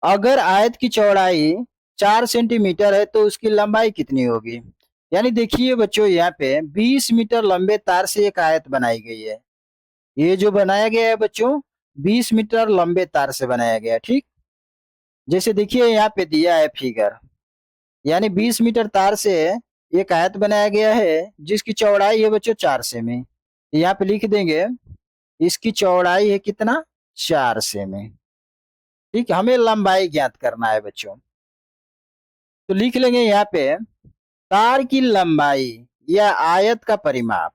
अगर आयत की चौड़ाई 4 सेंटीमीटर है तो उसकी लंबाई कितनी होगी। यानी देखिए बच्चों यहाँ पे 20 मीटर लंबे तार से एक आयत बनाई गई है। ये जो बनाया गया है बच्चों 20 मीटर लंबे तार से बनाया गया है। ठीक, जैसे देखिए यहाँ पे दिया है फिगर, यानी 20 मीटर तार से एक आयत बनाया गया है जिसकी चौड़ाई है बच्चों 4 सेमी। यहाँ पे लिख देंगे इसकी चौड़ाई है कितना, 4 सेमी। ठीक, हमें लंबाई ज्ञात करना है बच्चों, तो लिख लेंगे यहाँ पे तार की लंबाई या आयत का परिमाप।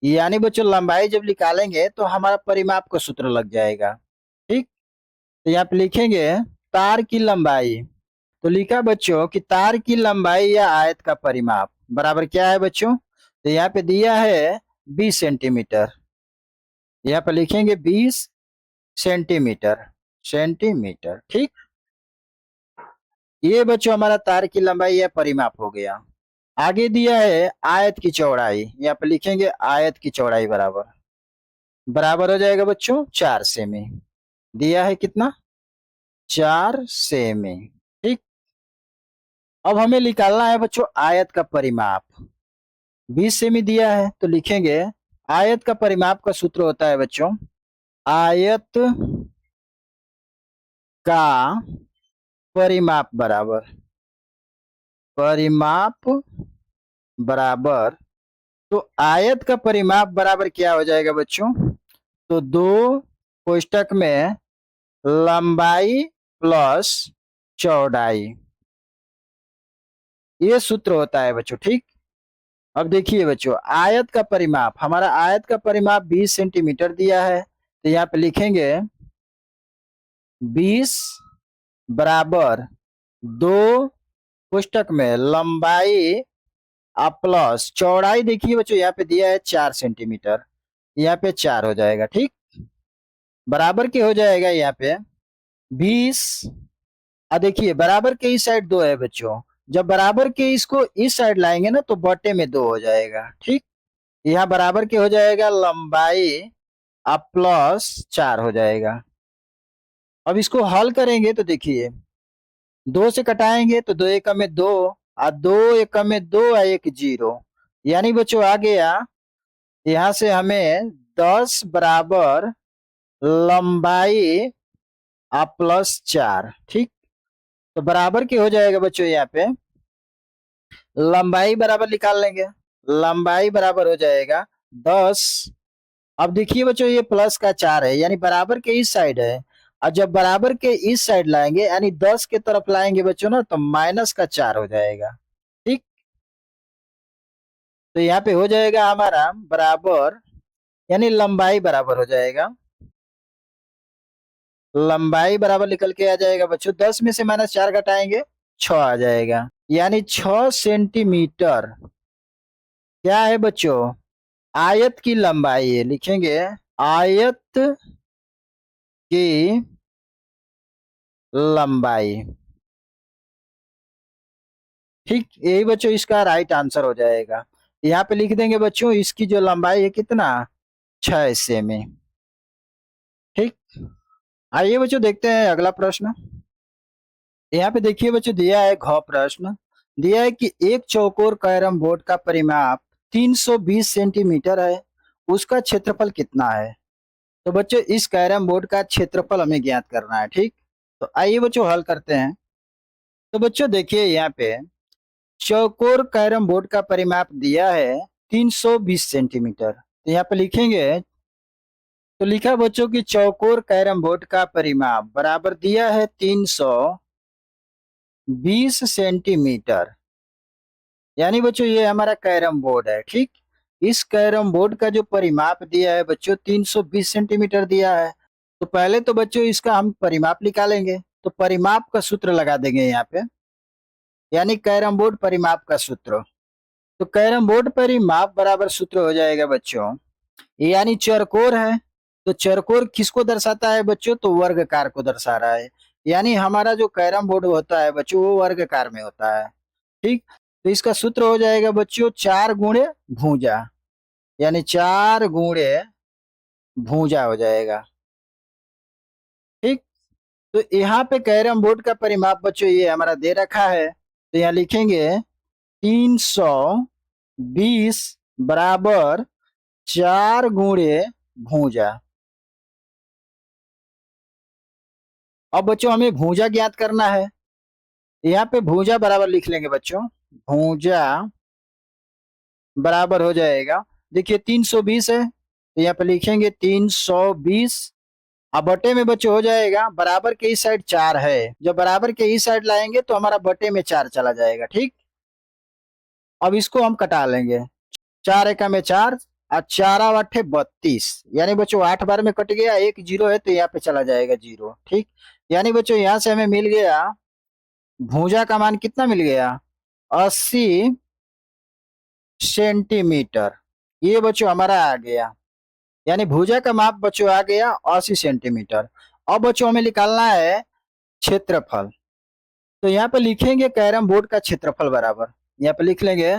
यानी बच्चों लंबाई जब निकालेंगे तो हमारा परिमाप का सूत्र लग जाएगा। ठीक, तो यहाँ पे लिखेंगे तार की लंबाई, तो लिखा बच्चों कि तार की लंबाई या आयत का परिमाप बराबर क्या है बच्चों, तो यहाँ पे दिया है 20 सेंटीमीटर। यहाँ पे लिखेंगे 20 सेंटीमीटर, सेंटीमीटर। ठीक, ये बच्चों हमारा तार की लंबाई या परिमाप हो गया। आगे दिया है आयत की चौड़ाई, यहाँ पे लिखेंगे आयत की चौड़ाई बराबर, बराबर हो जाएगा बच्चों 4 सेमी। दिया है कितना, 4 सेमी। ठीक, अब हमें निकालना है बच्चों आयत का परिमाप। 20 सेमी दिया है तो लिखेंगे आयत का परिमाप का सूत्र होता है बच्चों, आयत का परिमाप बराबर, परिमाप बराबर, तो आयत का परिमाप बराबर क्या हो जाएगा बच्चों, तो 2 कोष्टक में लंबाई प्लस चौड़ाई, ये सूत्र होता है बच्चों। ठीक, अब देखिए बच्चों आयत का परिमाप, हमारा आयत का परिमाप 20 सेंटीमीटर दिया है, तो यहाँ पे लिखेंगे 20 बराबर 2 कोष्टक में लंबाई प्लस चौड़ाई, देखिए बच्चों यहाँ पे दिया है 4 सेंटीमीटर, यहाँ पे 4 हो जाएगा। ठीक, बराबर के हो जाएगा यहाँ पे 20। देखिए बराबर के इस साइड 2 है बच्चों, जब बराबर के इसको इस साइड लाएंगे ना तो बटे में 2 हो जाएगा। ठीक, यहाँ बराबर के हो जाएगा लंबाई प्लस 4 हो जाएगा। अब इसको हल करेंगे तो देखिए 2 से कटाएंगे तो 2 एकम में 2, 2 एकम में 2 और 1 0, यानी बच्चों आ गया यहाँ से हमें 10 बराबर लंबाई प्लस 4। ठीक, तो बराबर के हो जाएगा बच्चों यहाँ पे लंबाई बराबर निकाल लेंगे, लंबाई बराबर हो जाएगा 10। अब देखिए बच्चों ये प्लस का 4 है, यानी बराबर के इस साइड है, और जब बराबर के इस साइड लाएंगे यानी 10 के तरफ लाएंगे बच्चों ना तो माइनस का 4 हो जाएगा। ठीक, तो यहाँ पे हो जाएगा हमारा बराबर, यानी लंबाई बराबर हो जाएगा, लंबाई बराबर निकल के आ जाएगा बच्चों, 10 में से -4 घटाएंगे 6 आ जाएगा, यानी 6 सेंटीमीटर क्या है बच्चों, आयत की लंबाई है, लिखेंगे आयत की लंबाई। ठीक, यही बच्चों इसका राइट आंसर हो जाएगा। यहाँ पे लिख देंगे बच्चों इसकी जो लंबाई है कितना, 6 सेमी। ठीक, आइए बच्चों देखते हैं अगला प्रश्न। यहाँ पे देखिए बच्चों दिया है घ प्रश्न, दिया है कि एक चौकोर कैरम बोर्ड का परिमाप 320 सेंटीमीटर है, उसका क्षेत्रफल कितना है। तो बच्चों इस कैरम बोर्ड का क्षेत्रफल हमें ज्ञात करना है। ठीक, तो आइए बच्चों हल करते हैं। तो बच्चों देखिए यहाँ पे चौकोर कैरम बोर्ड का परिमाप दिया है 320 सेंटीमीटर, तो यहाँ पे लिखेंगे, तो लिखा बच्चों की चौकोर कैरम बोर्ड का परिमाप बराबर दिया है 320 सेंटीमीटर, यानी बच्चों ये हमारा कैरम बोर्ड है। ठीक, इस कैरम बोर्ड का जो परिमाप दिया है बच्चों 320 सेंटीमीटर दिया है, तो पहले तो बच्चों इसका हम परिमाप निकालेंगे, तो परिमाप का सूत्र लगा देंगे यहाँ पे, यानी कैरम बोर्ड परिमाप का सूत्र। तो कैरम बोर्ड परिमाप बराबर सूत्र हो जाएगा बच्चों, यानी चरकोर है, तो चरकोर किसको दर्शाता है बच्चों, तो वर्गकार को दर्शा रहा है, यानी हमारा जो कैरम बोर्ड होता है बच्चों वो वर्गकार में होता है। ठीक, तो इसका सूत्र हो जाएगा बच्चों 4 × भुजा, यानी 4 × भुजा हो जाएगा। ठीक, तो यहाँ पे कैरम बोर्ड का परिमाप बच्चों ये हमारा दे रखा है, तो यहाँ लिखेंगे 320 बराबर 4 × भुजा। अब बच्चों हमें भुजा ज्ञात करना है, यहाँ पे भुजा बराबर लिख लेंगे बच्चों, भुजा बराबर हो जाएगा, देखिए 320 है, तो यहाँ पे लिखेंगे 320, अब बटे में बच्चों हो जाएगा, बराबर के इस साइड 4 है, जब बराबर के इस साइड लाएंगे तो हमारा बटे में 4 चला जाएगा। ठीक, अब इसको हम कटा लेंगे, 4 एका में 4 और 4 8 32, यानी बच्चों 8 बार में कट गया, एक जीरो है तो यहाँ पे चला जाएगा जीरो। ठीक, यानी बच्चों यहाँ से हमें मिल गया भुजा का मान कितना मिल गया, 80 सेंटीमीटर, ये बच्चों हमारा आ गया, यानी भुजा का माप बच्चों आ गया 80 सेंटीमीटर। अब बच्चों हमें निकालना है क्षेत्रफल, तो यहाँ पे लिखेंगे कैरम बोर्ड का क्षेत्रफल बराबर, यहाँ पे लिख लेंगे,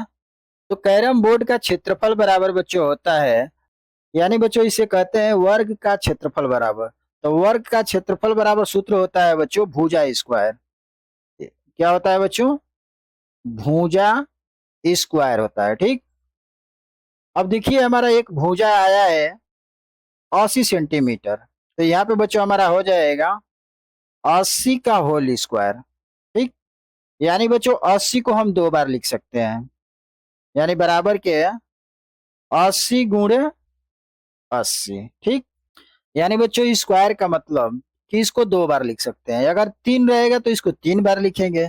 तो कैरम बोर्ड का क्षेत्रफल बराबर बच्चों होता है, यानी बच्चों इसे कहते हैं वर्ग का क्षेत्रफल बराबर, तो वर्ग का क्षेत्रफल बराबर सूत्र होता है बच्चों भुजा स्क्वायर। क्या होता है बच्चों, भुजा स्क्वायर होता है। ठीक, अब देखिए हमारा एक भुजा आया है 80 सेंटीमीटर, तो यहाँ पे बच्चों हमारा हो जाएगा 80 का होल स्क्वायर। ठीक, यानी बच्चों 80 को हम 2 बार लिख सकते हैं, यानी बराबर के 80 × 80। ठीक, यानी बच्चों स्क्वायर का मतलब कि इसको 2 बार लिख सकते हैं, अगर 3 रहेगा तो इसको 3 बार लिखेंगे,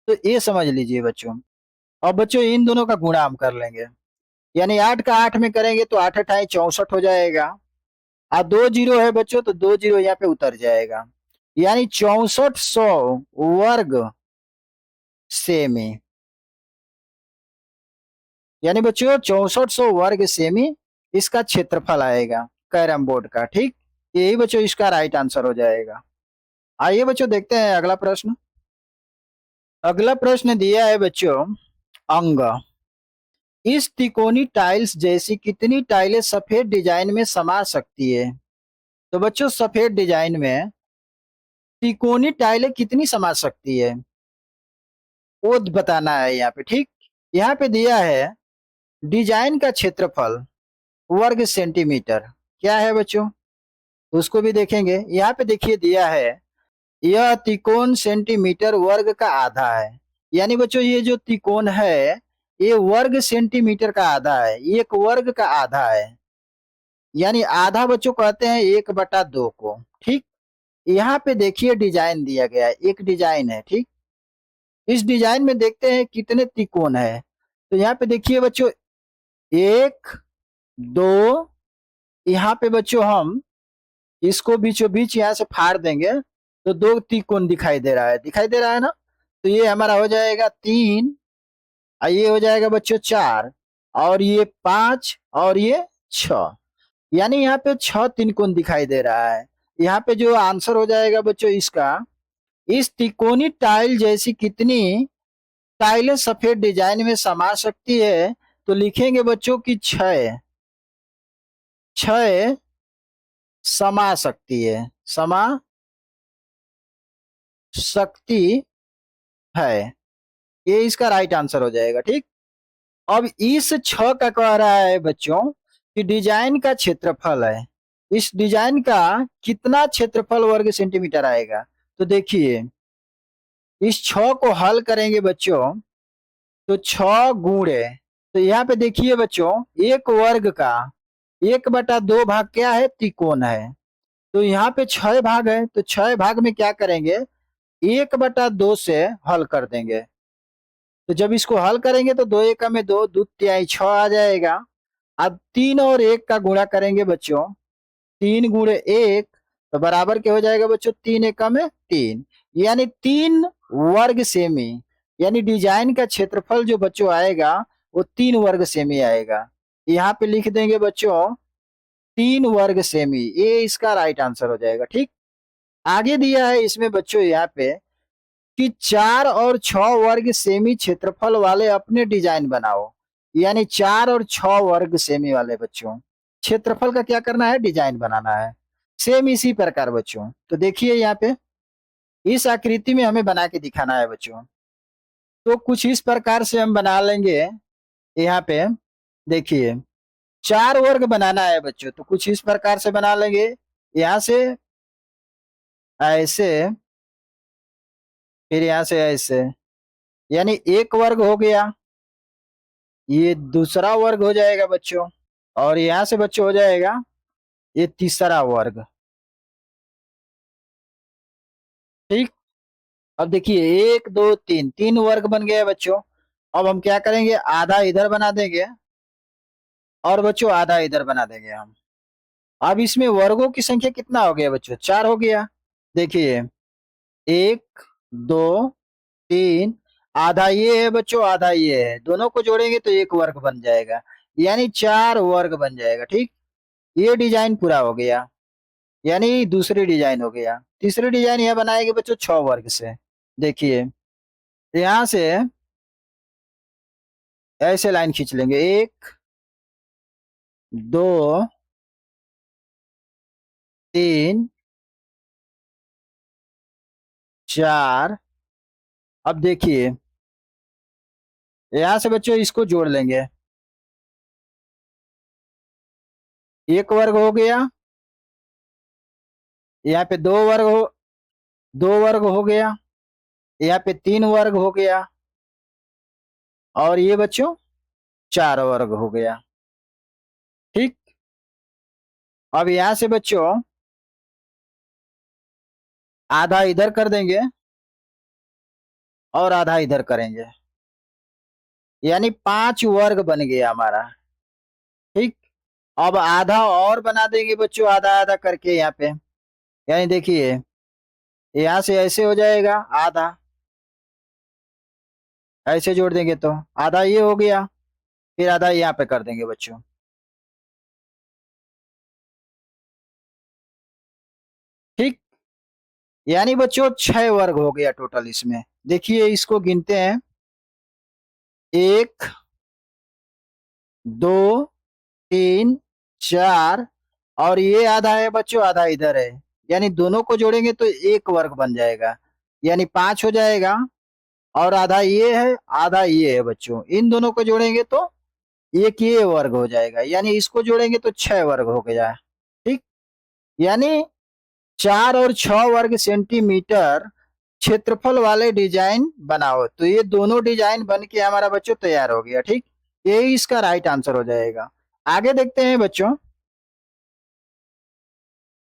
तो ये समझ लीजिए बच्चों। अब बच्चों इन दोनों का गुणा हम कर लेंगे, यानी 8 का 8 में करेंगे तो 8 8 64 हो जाएगा, और 2 जीरो है बच्चों तो 2 जीरो यहाँ पे उतर जाएगा, यानी 6400 वर्ग सेमी, यानी बच्चों 6400 वर्ग सेमी इसका क्षेत्रफल आएगा कैरम बोर्ड का। ठीक, यही बच्चों इसका राइट आंसर हो जाएगा। आइए बच्चों देखते हैं अगला प्रश्न। अगला प्रश्न दिया है बच्चों अंग, इस तिकोनी टाइल्स जैसी कितनी टाइलें सफेद डिजाइन में समा सकती है। तो बच्चों सफेद डिजाइन में तिकोनी टाइलें कितनी समा सकती है वो बताना है यहाँ पे। ठीक, यहाँ पे दिया है डिजाइन का क्षेत्रफल वर्ग सेंटीमीटर, क्या है बच्चों उसको भी देखेंगे। यहाँ पे देखिए दिया है यह तिकोन सेंटीमीटर वर्ग का आधा है, यानी बच्चों ये जो तिकोन है ये वर्ग सेंटीमीटर का आधा है, एक वर्ग का आधा है, यानी आधा बच्चों कहते हैं 1/2 को। ठीक, यहाँ पे देखिए डिजाइन दिया गया है, एक डिजाइन है। ठीक, इस डिजाइन में देखते हैं कितने तिकोन है, तो यहाँ पे देखिए बच्चों एक, दो, यहाँ पे बच्चों हम इसको बीचों बीच यहाँ से फाड़ देंगे तो दो त्रिकोण दिखाई दे रहा है ना। तो ये हमारा हो जाएगा 3, और ये हो जाएगा बच्चों 4, और ये 5, और ये 6। यानी यहाँ पे 6 त्रिकोण दिखाई दे रहा है। यहाँ पे जो आंसर हो जाएगा बच्चों इसका, इस त्रिकोणी टाइल जैसी कितनी टाइलें सफेद डिजाइन में समा सकती है? तो लिखेंगे बच्चों की 6, 6 समा सकती है, समा सकती है। ये इसका राइट आंसर हो जाएगा। ठीक। अब इस 6 का कह रहा है बच्चों कि डिजाइन का क्षेत्रफल है, इस डिजाइन का कितना क्षेत्रफल वर्ग सेंटीमीटर आएगा? तो देखिए इस 6 को हल करेंगे बच्चों तो 6 गुणे, तो यहाँ पे देखिए बच्चों एक वर्ग का 1/2 भाग क्या है? त्रिकोण है। तो यहाँ पे 6 भाग है, तो 6 भाग में क्या करेंगे? 1/2 से हल कर देंगे। तो जब इसको हल करेंगे तो 2 एकम में 2, 2 तिहाई 6 आ जाएगा। अब 3 और 1 का गुणा करेंगे बच्चों, 3 गुणे 1 तो बराबर क्या हो जाएगा बच्चों? 3 एकम में 3, यानी 3 वर्ग सेमी। यानी डिजाइन का क्षेत्रफल जो बच्चों आएगा वो 3 वर्ग सेमी आएगा। यहाँ पे लिख देंगे बच्चों 3 वर्ग सेमी, ये इसका राइट आंसर हो जाएगा। ठीक। आगे दिया है इसमें बच्चों यहाँ पे कि 4 और 6 वर्ग सेमी क्षेत्रफल वाले अपने डिजाइन बनाओ। यानी 4 और 6 वर्ग सेमी वाले बच्चों क्षेत्रफल का क्या करना है? डिजाइन बनाना है। सेम इसी प्रकार बच्चों, तो देखिए यहाँ पे इस आकृति में हमें बना के दिखाना है बच्चों। तो कुछ इस प्रकार से हम बना लेंगे। यहाँ पे देखिए 4 वर्ग बनाना है बच्चों, तो कुछ इस प्रकार से बना लेंगे। यहाँ से ऐसे, फिर यहाँ से ऐसे, यानी एक वर्ग हो गया, ये दूसरा वर्ग हो जाएगा बच्चों, और यहाँ से बच्चों हो जाएगा ये तीसरा वर्ग। ठीक। अब देखिए 1, 2, 3, 3 वर्ग बन गए बच्चों। अब हम क्या करेंगे? आधा इधर बना देंगे और बच्चों आधा इधर बना देंगे हम। अब इसमें वर्गों की संख्या कितना हो गया बच्चों? 4 हो गया। देखिए 1, 2, 3, आधा ये है बच्चों, आधा ये है, दोनों को जोड़ेंगे तो एक वर्ग बन जाएगा, यानी 4 वर्ग बन जाएगा। ठीक। ये डिजाइन पूरा हो गया, यानी दूसरी डिजाइन हो गया। तीसरी डिजाइन यह बनाएंगे बच्चों 6 वर्ग से। देखिए यहां से ऐसे लाइन खींच लेंगे, 1, 2, 3, 4। अब देखिए यहां से बच्चों इसको जोड़ लेंगे, एक वर्ग हो गया, यहाँ पे 2 वर्ग हो गया, यहाँ पे 3 वर्ग हो गया, और ये बच्चों 4 वर्ग हो गया। ठीक। अब यहां से बच्चों आधा इधर कर देंगे और आधा इधर करेंगे, यानी 5 वर्ग बन गया हमारा। ठीक। अब आधा और बना देंगे बच्चों, आधा आधा करके यहाँ पे, यानी देखिए यहाँ से ऐसे हो जाएगा आधा, ऐसे जोड़ देंगे तो आधा ये हो गया, फिर आधा यहाँ पे कर देंगे बच्चों। ठीक। यानी बच्चों 6 वर्ग हो गया टोटल इसमें। देखिए इसको गिनते हैं, 1, 2, 3, 4, और ये आधा है बच्चों, आधा इधर है, यानी दोनों को जोड़ेंगे तो एक वर्ग बन जाएगा, यानी 5 हो जाएगा, और आधा ये है, आधा ये है बच्चों, इन दोनों को जोड़ेंगे तो एक ये वर्ग हो जाएगा, यानी इसको जोड़ेंगे तो 6 वर्ग हो गया। ठीक। यानी 4 और 6 वर्ग सेंटीमीटर क्षेत्रफल वाले डिजाइन बनाओ, तो ये दोनों डिजाइन बन के हमारा बच्चों तैयार हो गया। ठीक। ये इसका राइट आंसर हो जाएगा। आगे देखते हैं बच्चों,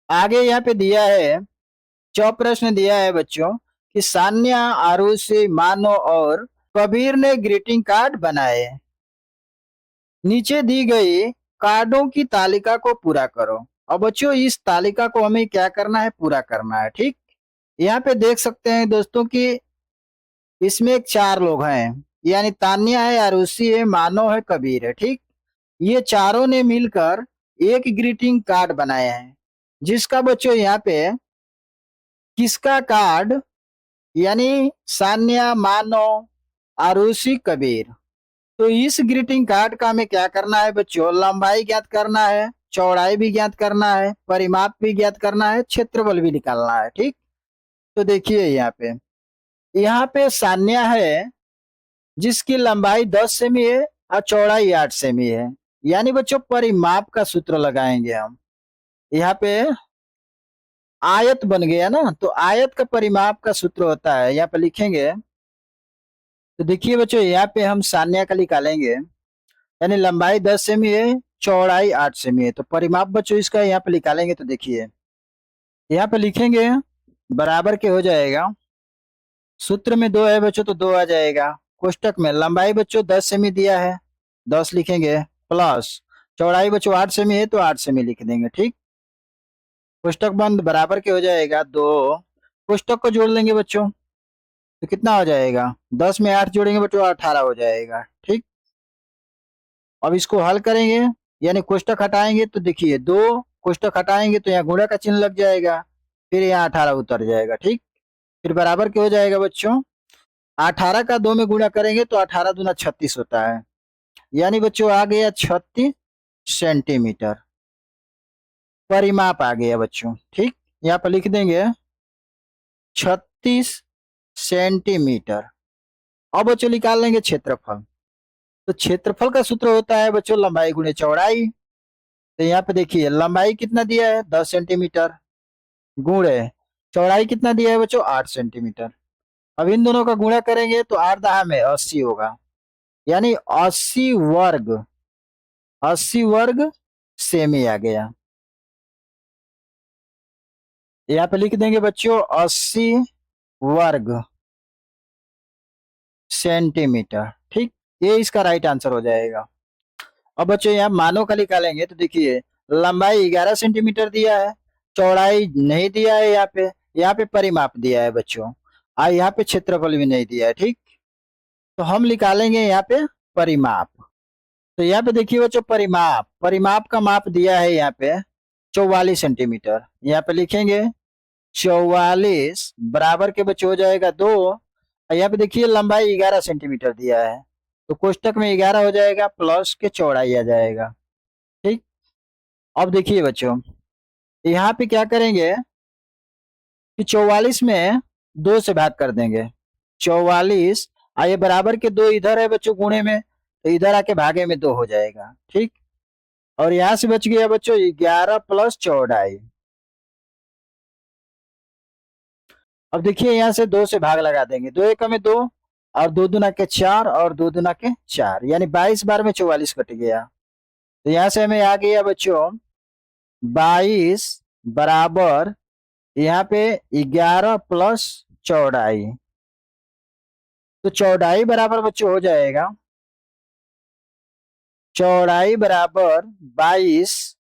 आगे यहाँ पे दिया है, 4 प्रश्न दिया है बच्चों कि सान्या, आरुषि, मानो और कबीर ने ग्रीटिंग कार्ड बनाए। नीचे दी गई कार्डों की तालिका को पूरा करो। अब बच्चों इस तालिका को हमें क्या करना है, पूरा करना है। ठीक, यहाँ पे देख सकते हैं दोस्तों कि इसमें एक 4 लोग हैं, यानी तान्या है, आरुषि है, मानव है, कबीर है। ठीक, ये चारों ने मिलकर एक ग्रीटिंग कार्ड बनाया है, जिसका बच्चों यहाँ पे किसका कार्ड, यानी सान्या, मानव, आरुषि, कबीर। तो इस ग्रीटिंग कार्ड का हमें क्या करना है बच्चों, लंबाई ज्ञात करना है, चौड़ाई भी ज्ञात करना है, परिमाप भी ज्ञात करना है, क्षेत्रफल भी निकालना है। ठीक, तो देखिए यहाँ पे सान्या है जिसकी लंबाई 10 सेमी है और चौड़ाई 8 सेमी है। यानी बच्चों परिमाप का सूत्र लगाएंगे हम। यहाँ पे आयत बन गया ना, तो आयत का परिमाप का सूत्र होता है, यहाँ पे लिखेंगे। तो देखिए बच्चों यहाँ पे हम सान्या का निकालेंगे, यानी लंबाई 10 सेमी है, चौड़ाई 8 सेमी है। तो परिमाप बच्चों इसका यहाँ पे निकालेंगे, तो देखिए यहाँ पे लिखेंगे बराबर के हो जाएगा, सूत्र में 2 है बच्चों तो 2 आ जाएगा। कोष्टक में लंबाई बच्चों 10 सेमी दिया है, 10 लिखेंगे, प्लस चौड़ाई बच्चों 8 सेमी है तो 8 सेमी लिख देंगे। ठीक, कोष्टक बंद, बराबर के हो जाएगा 2, कोष्टक को जोड़ लेंगे बच्चों तो कितना हो जाएगा, 10 में 8 जोड़ेंगे बच्चों 18 हो जाएगा। ठीक, अब इसको हल करेंगे, यानी कोष्टक हटाएंगे तो देखिए 2 कोष्टक हटाएंगे तो यहाँ गुणा का चिन्ह लग जाएगा, फिर यहाँ 18 उतर जाएगा। ठीक, फिर बराबर के हो जाएगा बच्चों, 18 का 2 में गुणा करेंगे तो 18 दूना 36 होता है, यानी बच्चों आ गया 36 सेंटीमीटर परिमाप आ गया बच्चों। ठीक, यहाँ पर लिख देंगे 36 सेंटीमीटर। अब बच्चों निकाल लेंगे क्षेत्रफल। तो क्षेत्रफल का सूत्र होता है बच्चों लंबाई गुणे चौड़ाई। तो यहाँ पे देखिए लंबाई कितना दिया है 10 सेंटीमीटर, गुणे चौड़ाई कितना दिया है बच्चों 8 सेंटीमीटर। अब इन दोनों का गुणा करेंगे तो 8 दहा में 80 होगा, यानी 80 वर्ग सेमी आ गया। यहाँ पे लिख देंगे बच्चों 80 वर्ग सेंटीमीटर। ठीक, ये इसका राइट आंसर हो जाएगा। अब बच्चों यहाँ मानों का निकालेंगे तो देखिए लंबाई 11 सेंटीमीटर दिया है, चौड़ाई नहीं दिया है, यहाँ पे परिमाप दिया है बच्चों, और यहाँ पे क्षेत्रफल भी नहीं दिया है। ठीक, तो हम निकालेंगे यहाँ पे परिमाप। तो यहाँ पे देखिए बच्चों परिमाप, परिमाप का माप दिया है यहाँ पे 44 सेंटीमीटर। यहाँ पे लिखेंगे 44 बराबर के बच्चों हो जाएगा 2, और यहाँ पे देखिए लंबाई 11 सेंटीमीटर दिया है, तो कोष्टक में 11 हो जाएगा, प्लस के चौड़ाई आ जाएगा। ठीक, अब देखिए बच्चों यहाँ पे क्या करेंगे कि 44 में 2 से भाग कर देंगे, 44 आइए बराबर के 2 इधर है बच्चों गुणे में, तो इधर आके भागे में 2 हो जाएगा। ठीक, और यहाँ से बच गया बच्चों 11 प्लस चौड़ाई। अब देखिए यहाँ से 2 से भाग लगा देंगे, 2 एकम में 2 और 2 दूना के 4 और 2 दूना के 4, यानी 22 बार में 44 कट गया। तो यहाँ से हमें आ गया बच्चों 22 बराबर यहाँ पे 11 प्लस चौड़ाई। तो चौड़ाई बराबर बच्चों हो जाएगा, चौड़ाई बराबर 22।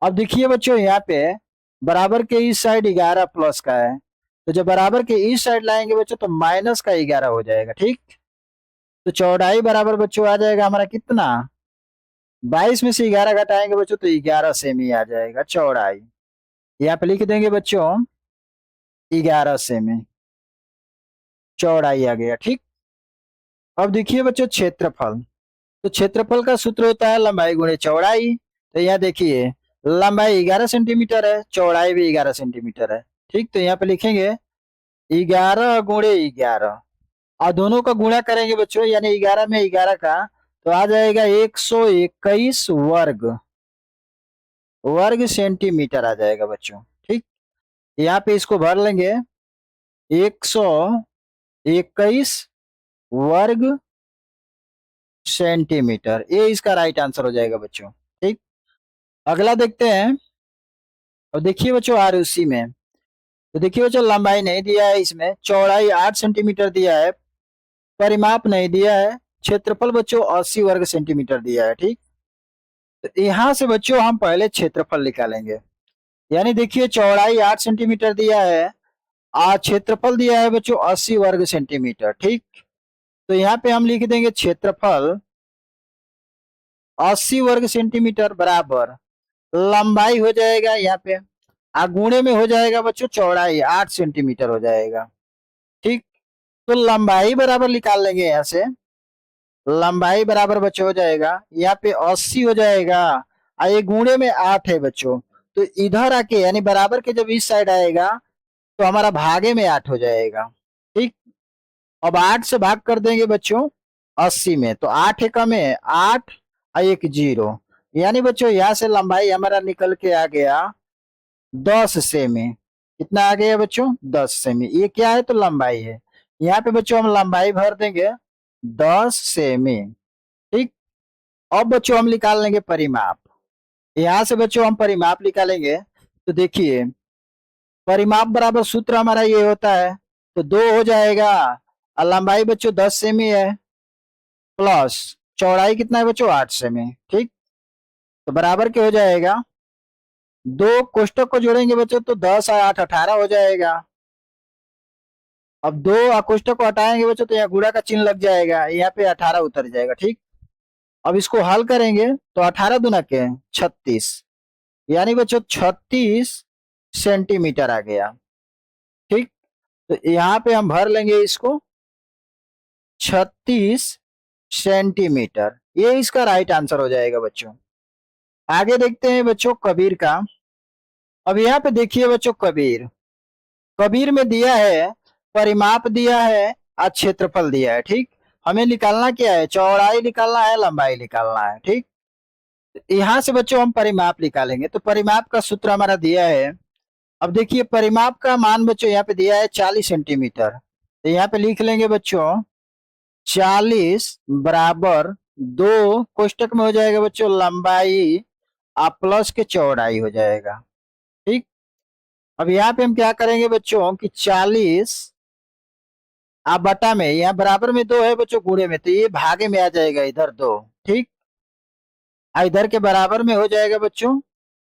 अब देखिए बच्चों यहाँ पे बराबर के इस साइड 11 प्लस का है, तो जब बराबर के इस साइड लाएंगे बच्चों तो माइनस का 11 हो जाएगा। ठीक, तो चौड़ाई बराबर बच्चों आ जाएगा हमारा कितना, 22 में से 11 घटाएंगे बच्चों तो 11 सेमी आ जाएगा चौड़ाई। यहाँ पे लिख देंगे बच्चों 11 सेमी चौड़ाई आ गया। ठीक, अब देखिए बच्चों क्षेत्रफल। तो क्षेत्रफल का सूत्र होता है लंबाई गुणे चौड़ाई। तो यहाँ देखिए लंबाई 11 सेंटीमीटर है, चौड़ाई भी 11 सेंटीमीटर है। ठीक, तो यहाँ पे लिखेंगे 11 गुणे 11, और दोनों का गुणा करेंगे बच्चों, यानी 11 में 11 का तो आ जाएगा 121 वर्ग सेंटीमीटर आ जाएगा बच्चों। ठीक, यहाँ पे इसको भर लेंगे 121 वर्ग सेंटीमीटर, ये इसका राइट आंसर हो जाएगा बच्चों। ठीक, अगला देखते हैं। और देखिए बच्चों आर उसी में, तो देखिए बच्चों लंबाई नहीं दिया है, इसमें चौड़ाई 8 सेंटीमीटर दिया है, परिमाप नहीं दिया है, क्षेत्रफल बच्चों 80 वर्ग सेंटीमीटर दिया है, ठीक। तो यहाँ से बच्चों हम पहले क्षेत्रफल निकालेंगे। यानी देखिए चौड़ाई 8 सेंटीमीटर दिया है और क्षेत्रफल दिया है बच्चों 80 वर्ग सेंटीमीटर, ठीक। तो यहाँ पे हम लिख देंगे क्षेत्रफल 80 वर्ग सेंटीमीटर बराबर लंबाई हो जाएगा यहाँ पे, गुणे में हो जाएगा बच्चों चौड़ाई 8 सेंटीमीटर हो जाएगा, ठीक। तो लंबाई बराबर निकाल लेंगे यहाँ से। लंबाई बराबर बच्चों हो जाएगा यहाँ पे 80 हो जाएगा और ये गुणे में 8 है बच्चों। तो इधर आके यानी बराबर के जब इस साइड आएगा तो हमारा भागे में 8 हो जाएगा, ठीक। अब 8 से भाग कर देंगे बच्चों 80 में, तो 8 एकम में 8 और 1 0, यानी बच्चों यहाँ से लंबाई हमारा निकल के आ गया 10 सेमी। कितना आ गया बच्चों 10 सेमी। ये क्या है तो लंबाई है। यहाँ पे बच्चों हम लंबाई भर देंगे 10 सेमी, ठीक। अब बच्चों हम निकाल लेंगे परिमाप। यहाँ से बच्चों हम परिमाप निकालेंगे। तो देखिए परिमाप बराबर सूत्र हमारा ये होता है, तो 2 हो जाएगा और लंबाई बच्चों 10 सेमी है प्लस चौड़ाई कितना है बच्चों 8 सेमी, ठीक। तो बराबर क्या हो जाएगा, 2 कोष्टक को जोड़ेंगे बच्चों तो 10 और 8 18 हो जाएगा। अब 2 कोष्टक को हटाएंगे बच्चों तो यहाँ गुणा का चिन्ह लग जाएगा, यहाँ पे 18 उतर जाएगा, ठीक। अब इसको हल करेंगे तो 18 दूना के 36, यानी बच्चों 36 सेंटीमीटर आ गया, ठीक। तो यहाँ पे हम भर लेंगे इसको 36 सेंटीमीटर, ये इसका राइट आंसर हो जाएगा बच्चों। आगे देखते हैं बच्चों कबीर का। अब यहाँ पे देखिए बच्चों कबीर, कबीर में दिया है परिमाप दिया है और क्षेत्रफल दिया है, ठीक। हमें निकालना क्या है, चौड़ाई निकालना है लंबाई निकालना है, ठीक। यहाँ से बच्चों हम परिमाप निकालेंगे। तो परिमाप का सूत्र हमारा दिया है। अब देखिए परिमाप का मान बच्चों यहाँ पे दिया है 40 सेंटीमीटर, तो यहाँ पे लिख लेंगे बच्चों 40 बराबर 2 कोष्टक में हो जाएगा बच्चों लंबाई और प्लस के चौड़ाई हो जाएगा, ठीक। अब यहाँ पे हम क्या करेंगे बच्चों कि 40 आप बटा में, यहाँ बराबर में 2 है बच्चों गुणे में, तो ये भागे में आ जाएगा इधर 2, ठीक। इधर के बराबर में हो जाएगा बच्चों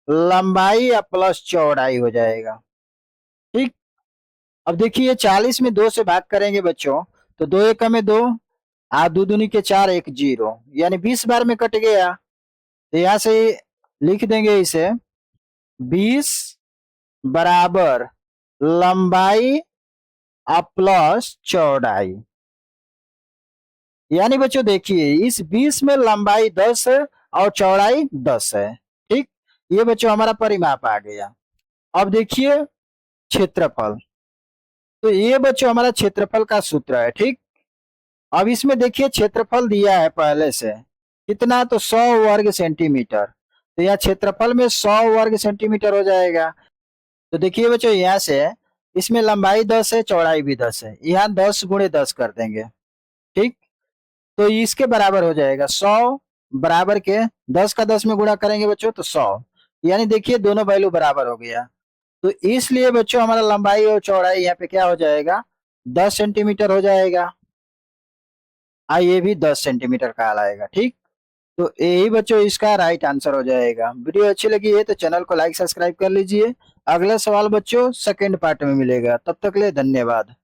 लंबाई या प्लस चौड़ाई हो जाएगा, ठीक। अब देखिए 40 में 2 से भाग करेंगे बच्चों तो 2 एकम में 2 2 दूनी के 4 1 0, यानी 20 बार में कट गया। तो यहाँ से लिख देंगे इसे 20 बराबर लंबाई प्लस चौड़ाई, यानी बच्चों देखिए इस 20 में लंबाई 10 है और चौड़ाई 10 है, ठीक। ये बच्चों हमारा परिमाप आ गया। अब देखिए क्षेत्रफल, तो ये बच्चों हमारा क्षेत्रफल का सूत्र है, ठीक। अब इसमें देखिए क्षेत्रफल दिया है पहले से कितना, तो 100 वर्ग सेंटीमीटर, तो यहाँ क्षेत्रफल में 100 वर्ग सेंटीमीटर हो जाएगा। तो देखिए बच्चों यहाँ से इसमें लंबाई 10 है चौड़ाई भी 10 है, यहाँ 10 गुणे 10 कर देंगे, ठीक। तो इसके बराबर हो जाएगा 100 बराबर के 10 का 10 में गुणा करेंगे बच्चों तो 100, यानी देखिए दोनों वैल्यू बराबर हो गया। तो इसलिए बच्चों हमारा लंबाई और चौड़ाई यहाँ पे क्या हो जाएगा 10 सेंटीमीटर हो जाएगा, ये भी 10 सेंटीमीटर का आएगा, ठीक। तो यही बच्चों इसका राइट आंसर हो जाएगा। वीडियो अच्छी लगी है तो चैनल को लाइक सब्सक्राइब कर लीजिए। अगला सवाल बच्चों सेकंड पार्ट में मिलेगा, तब तक के लिए धन्यवाद।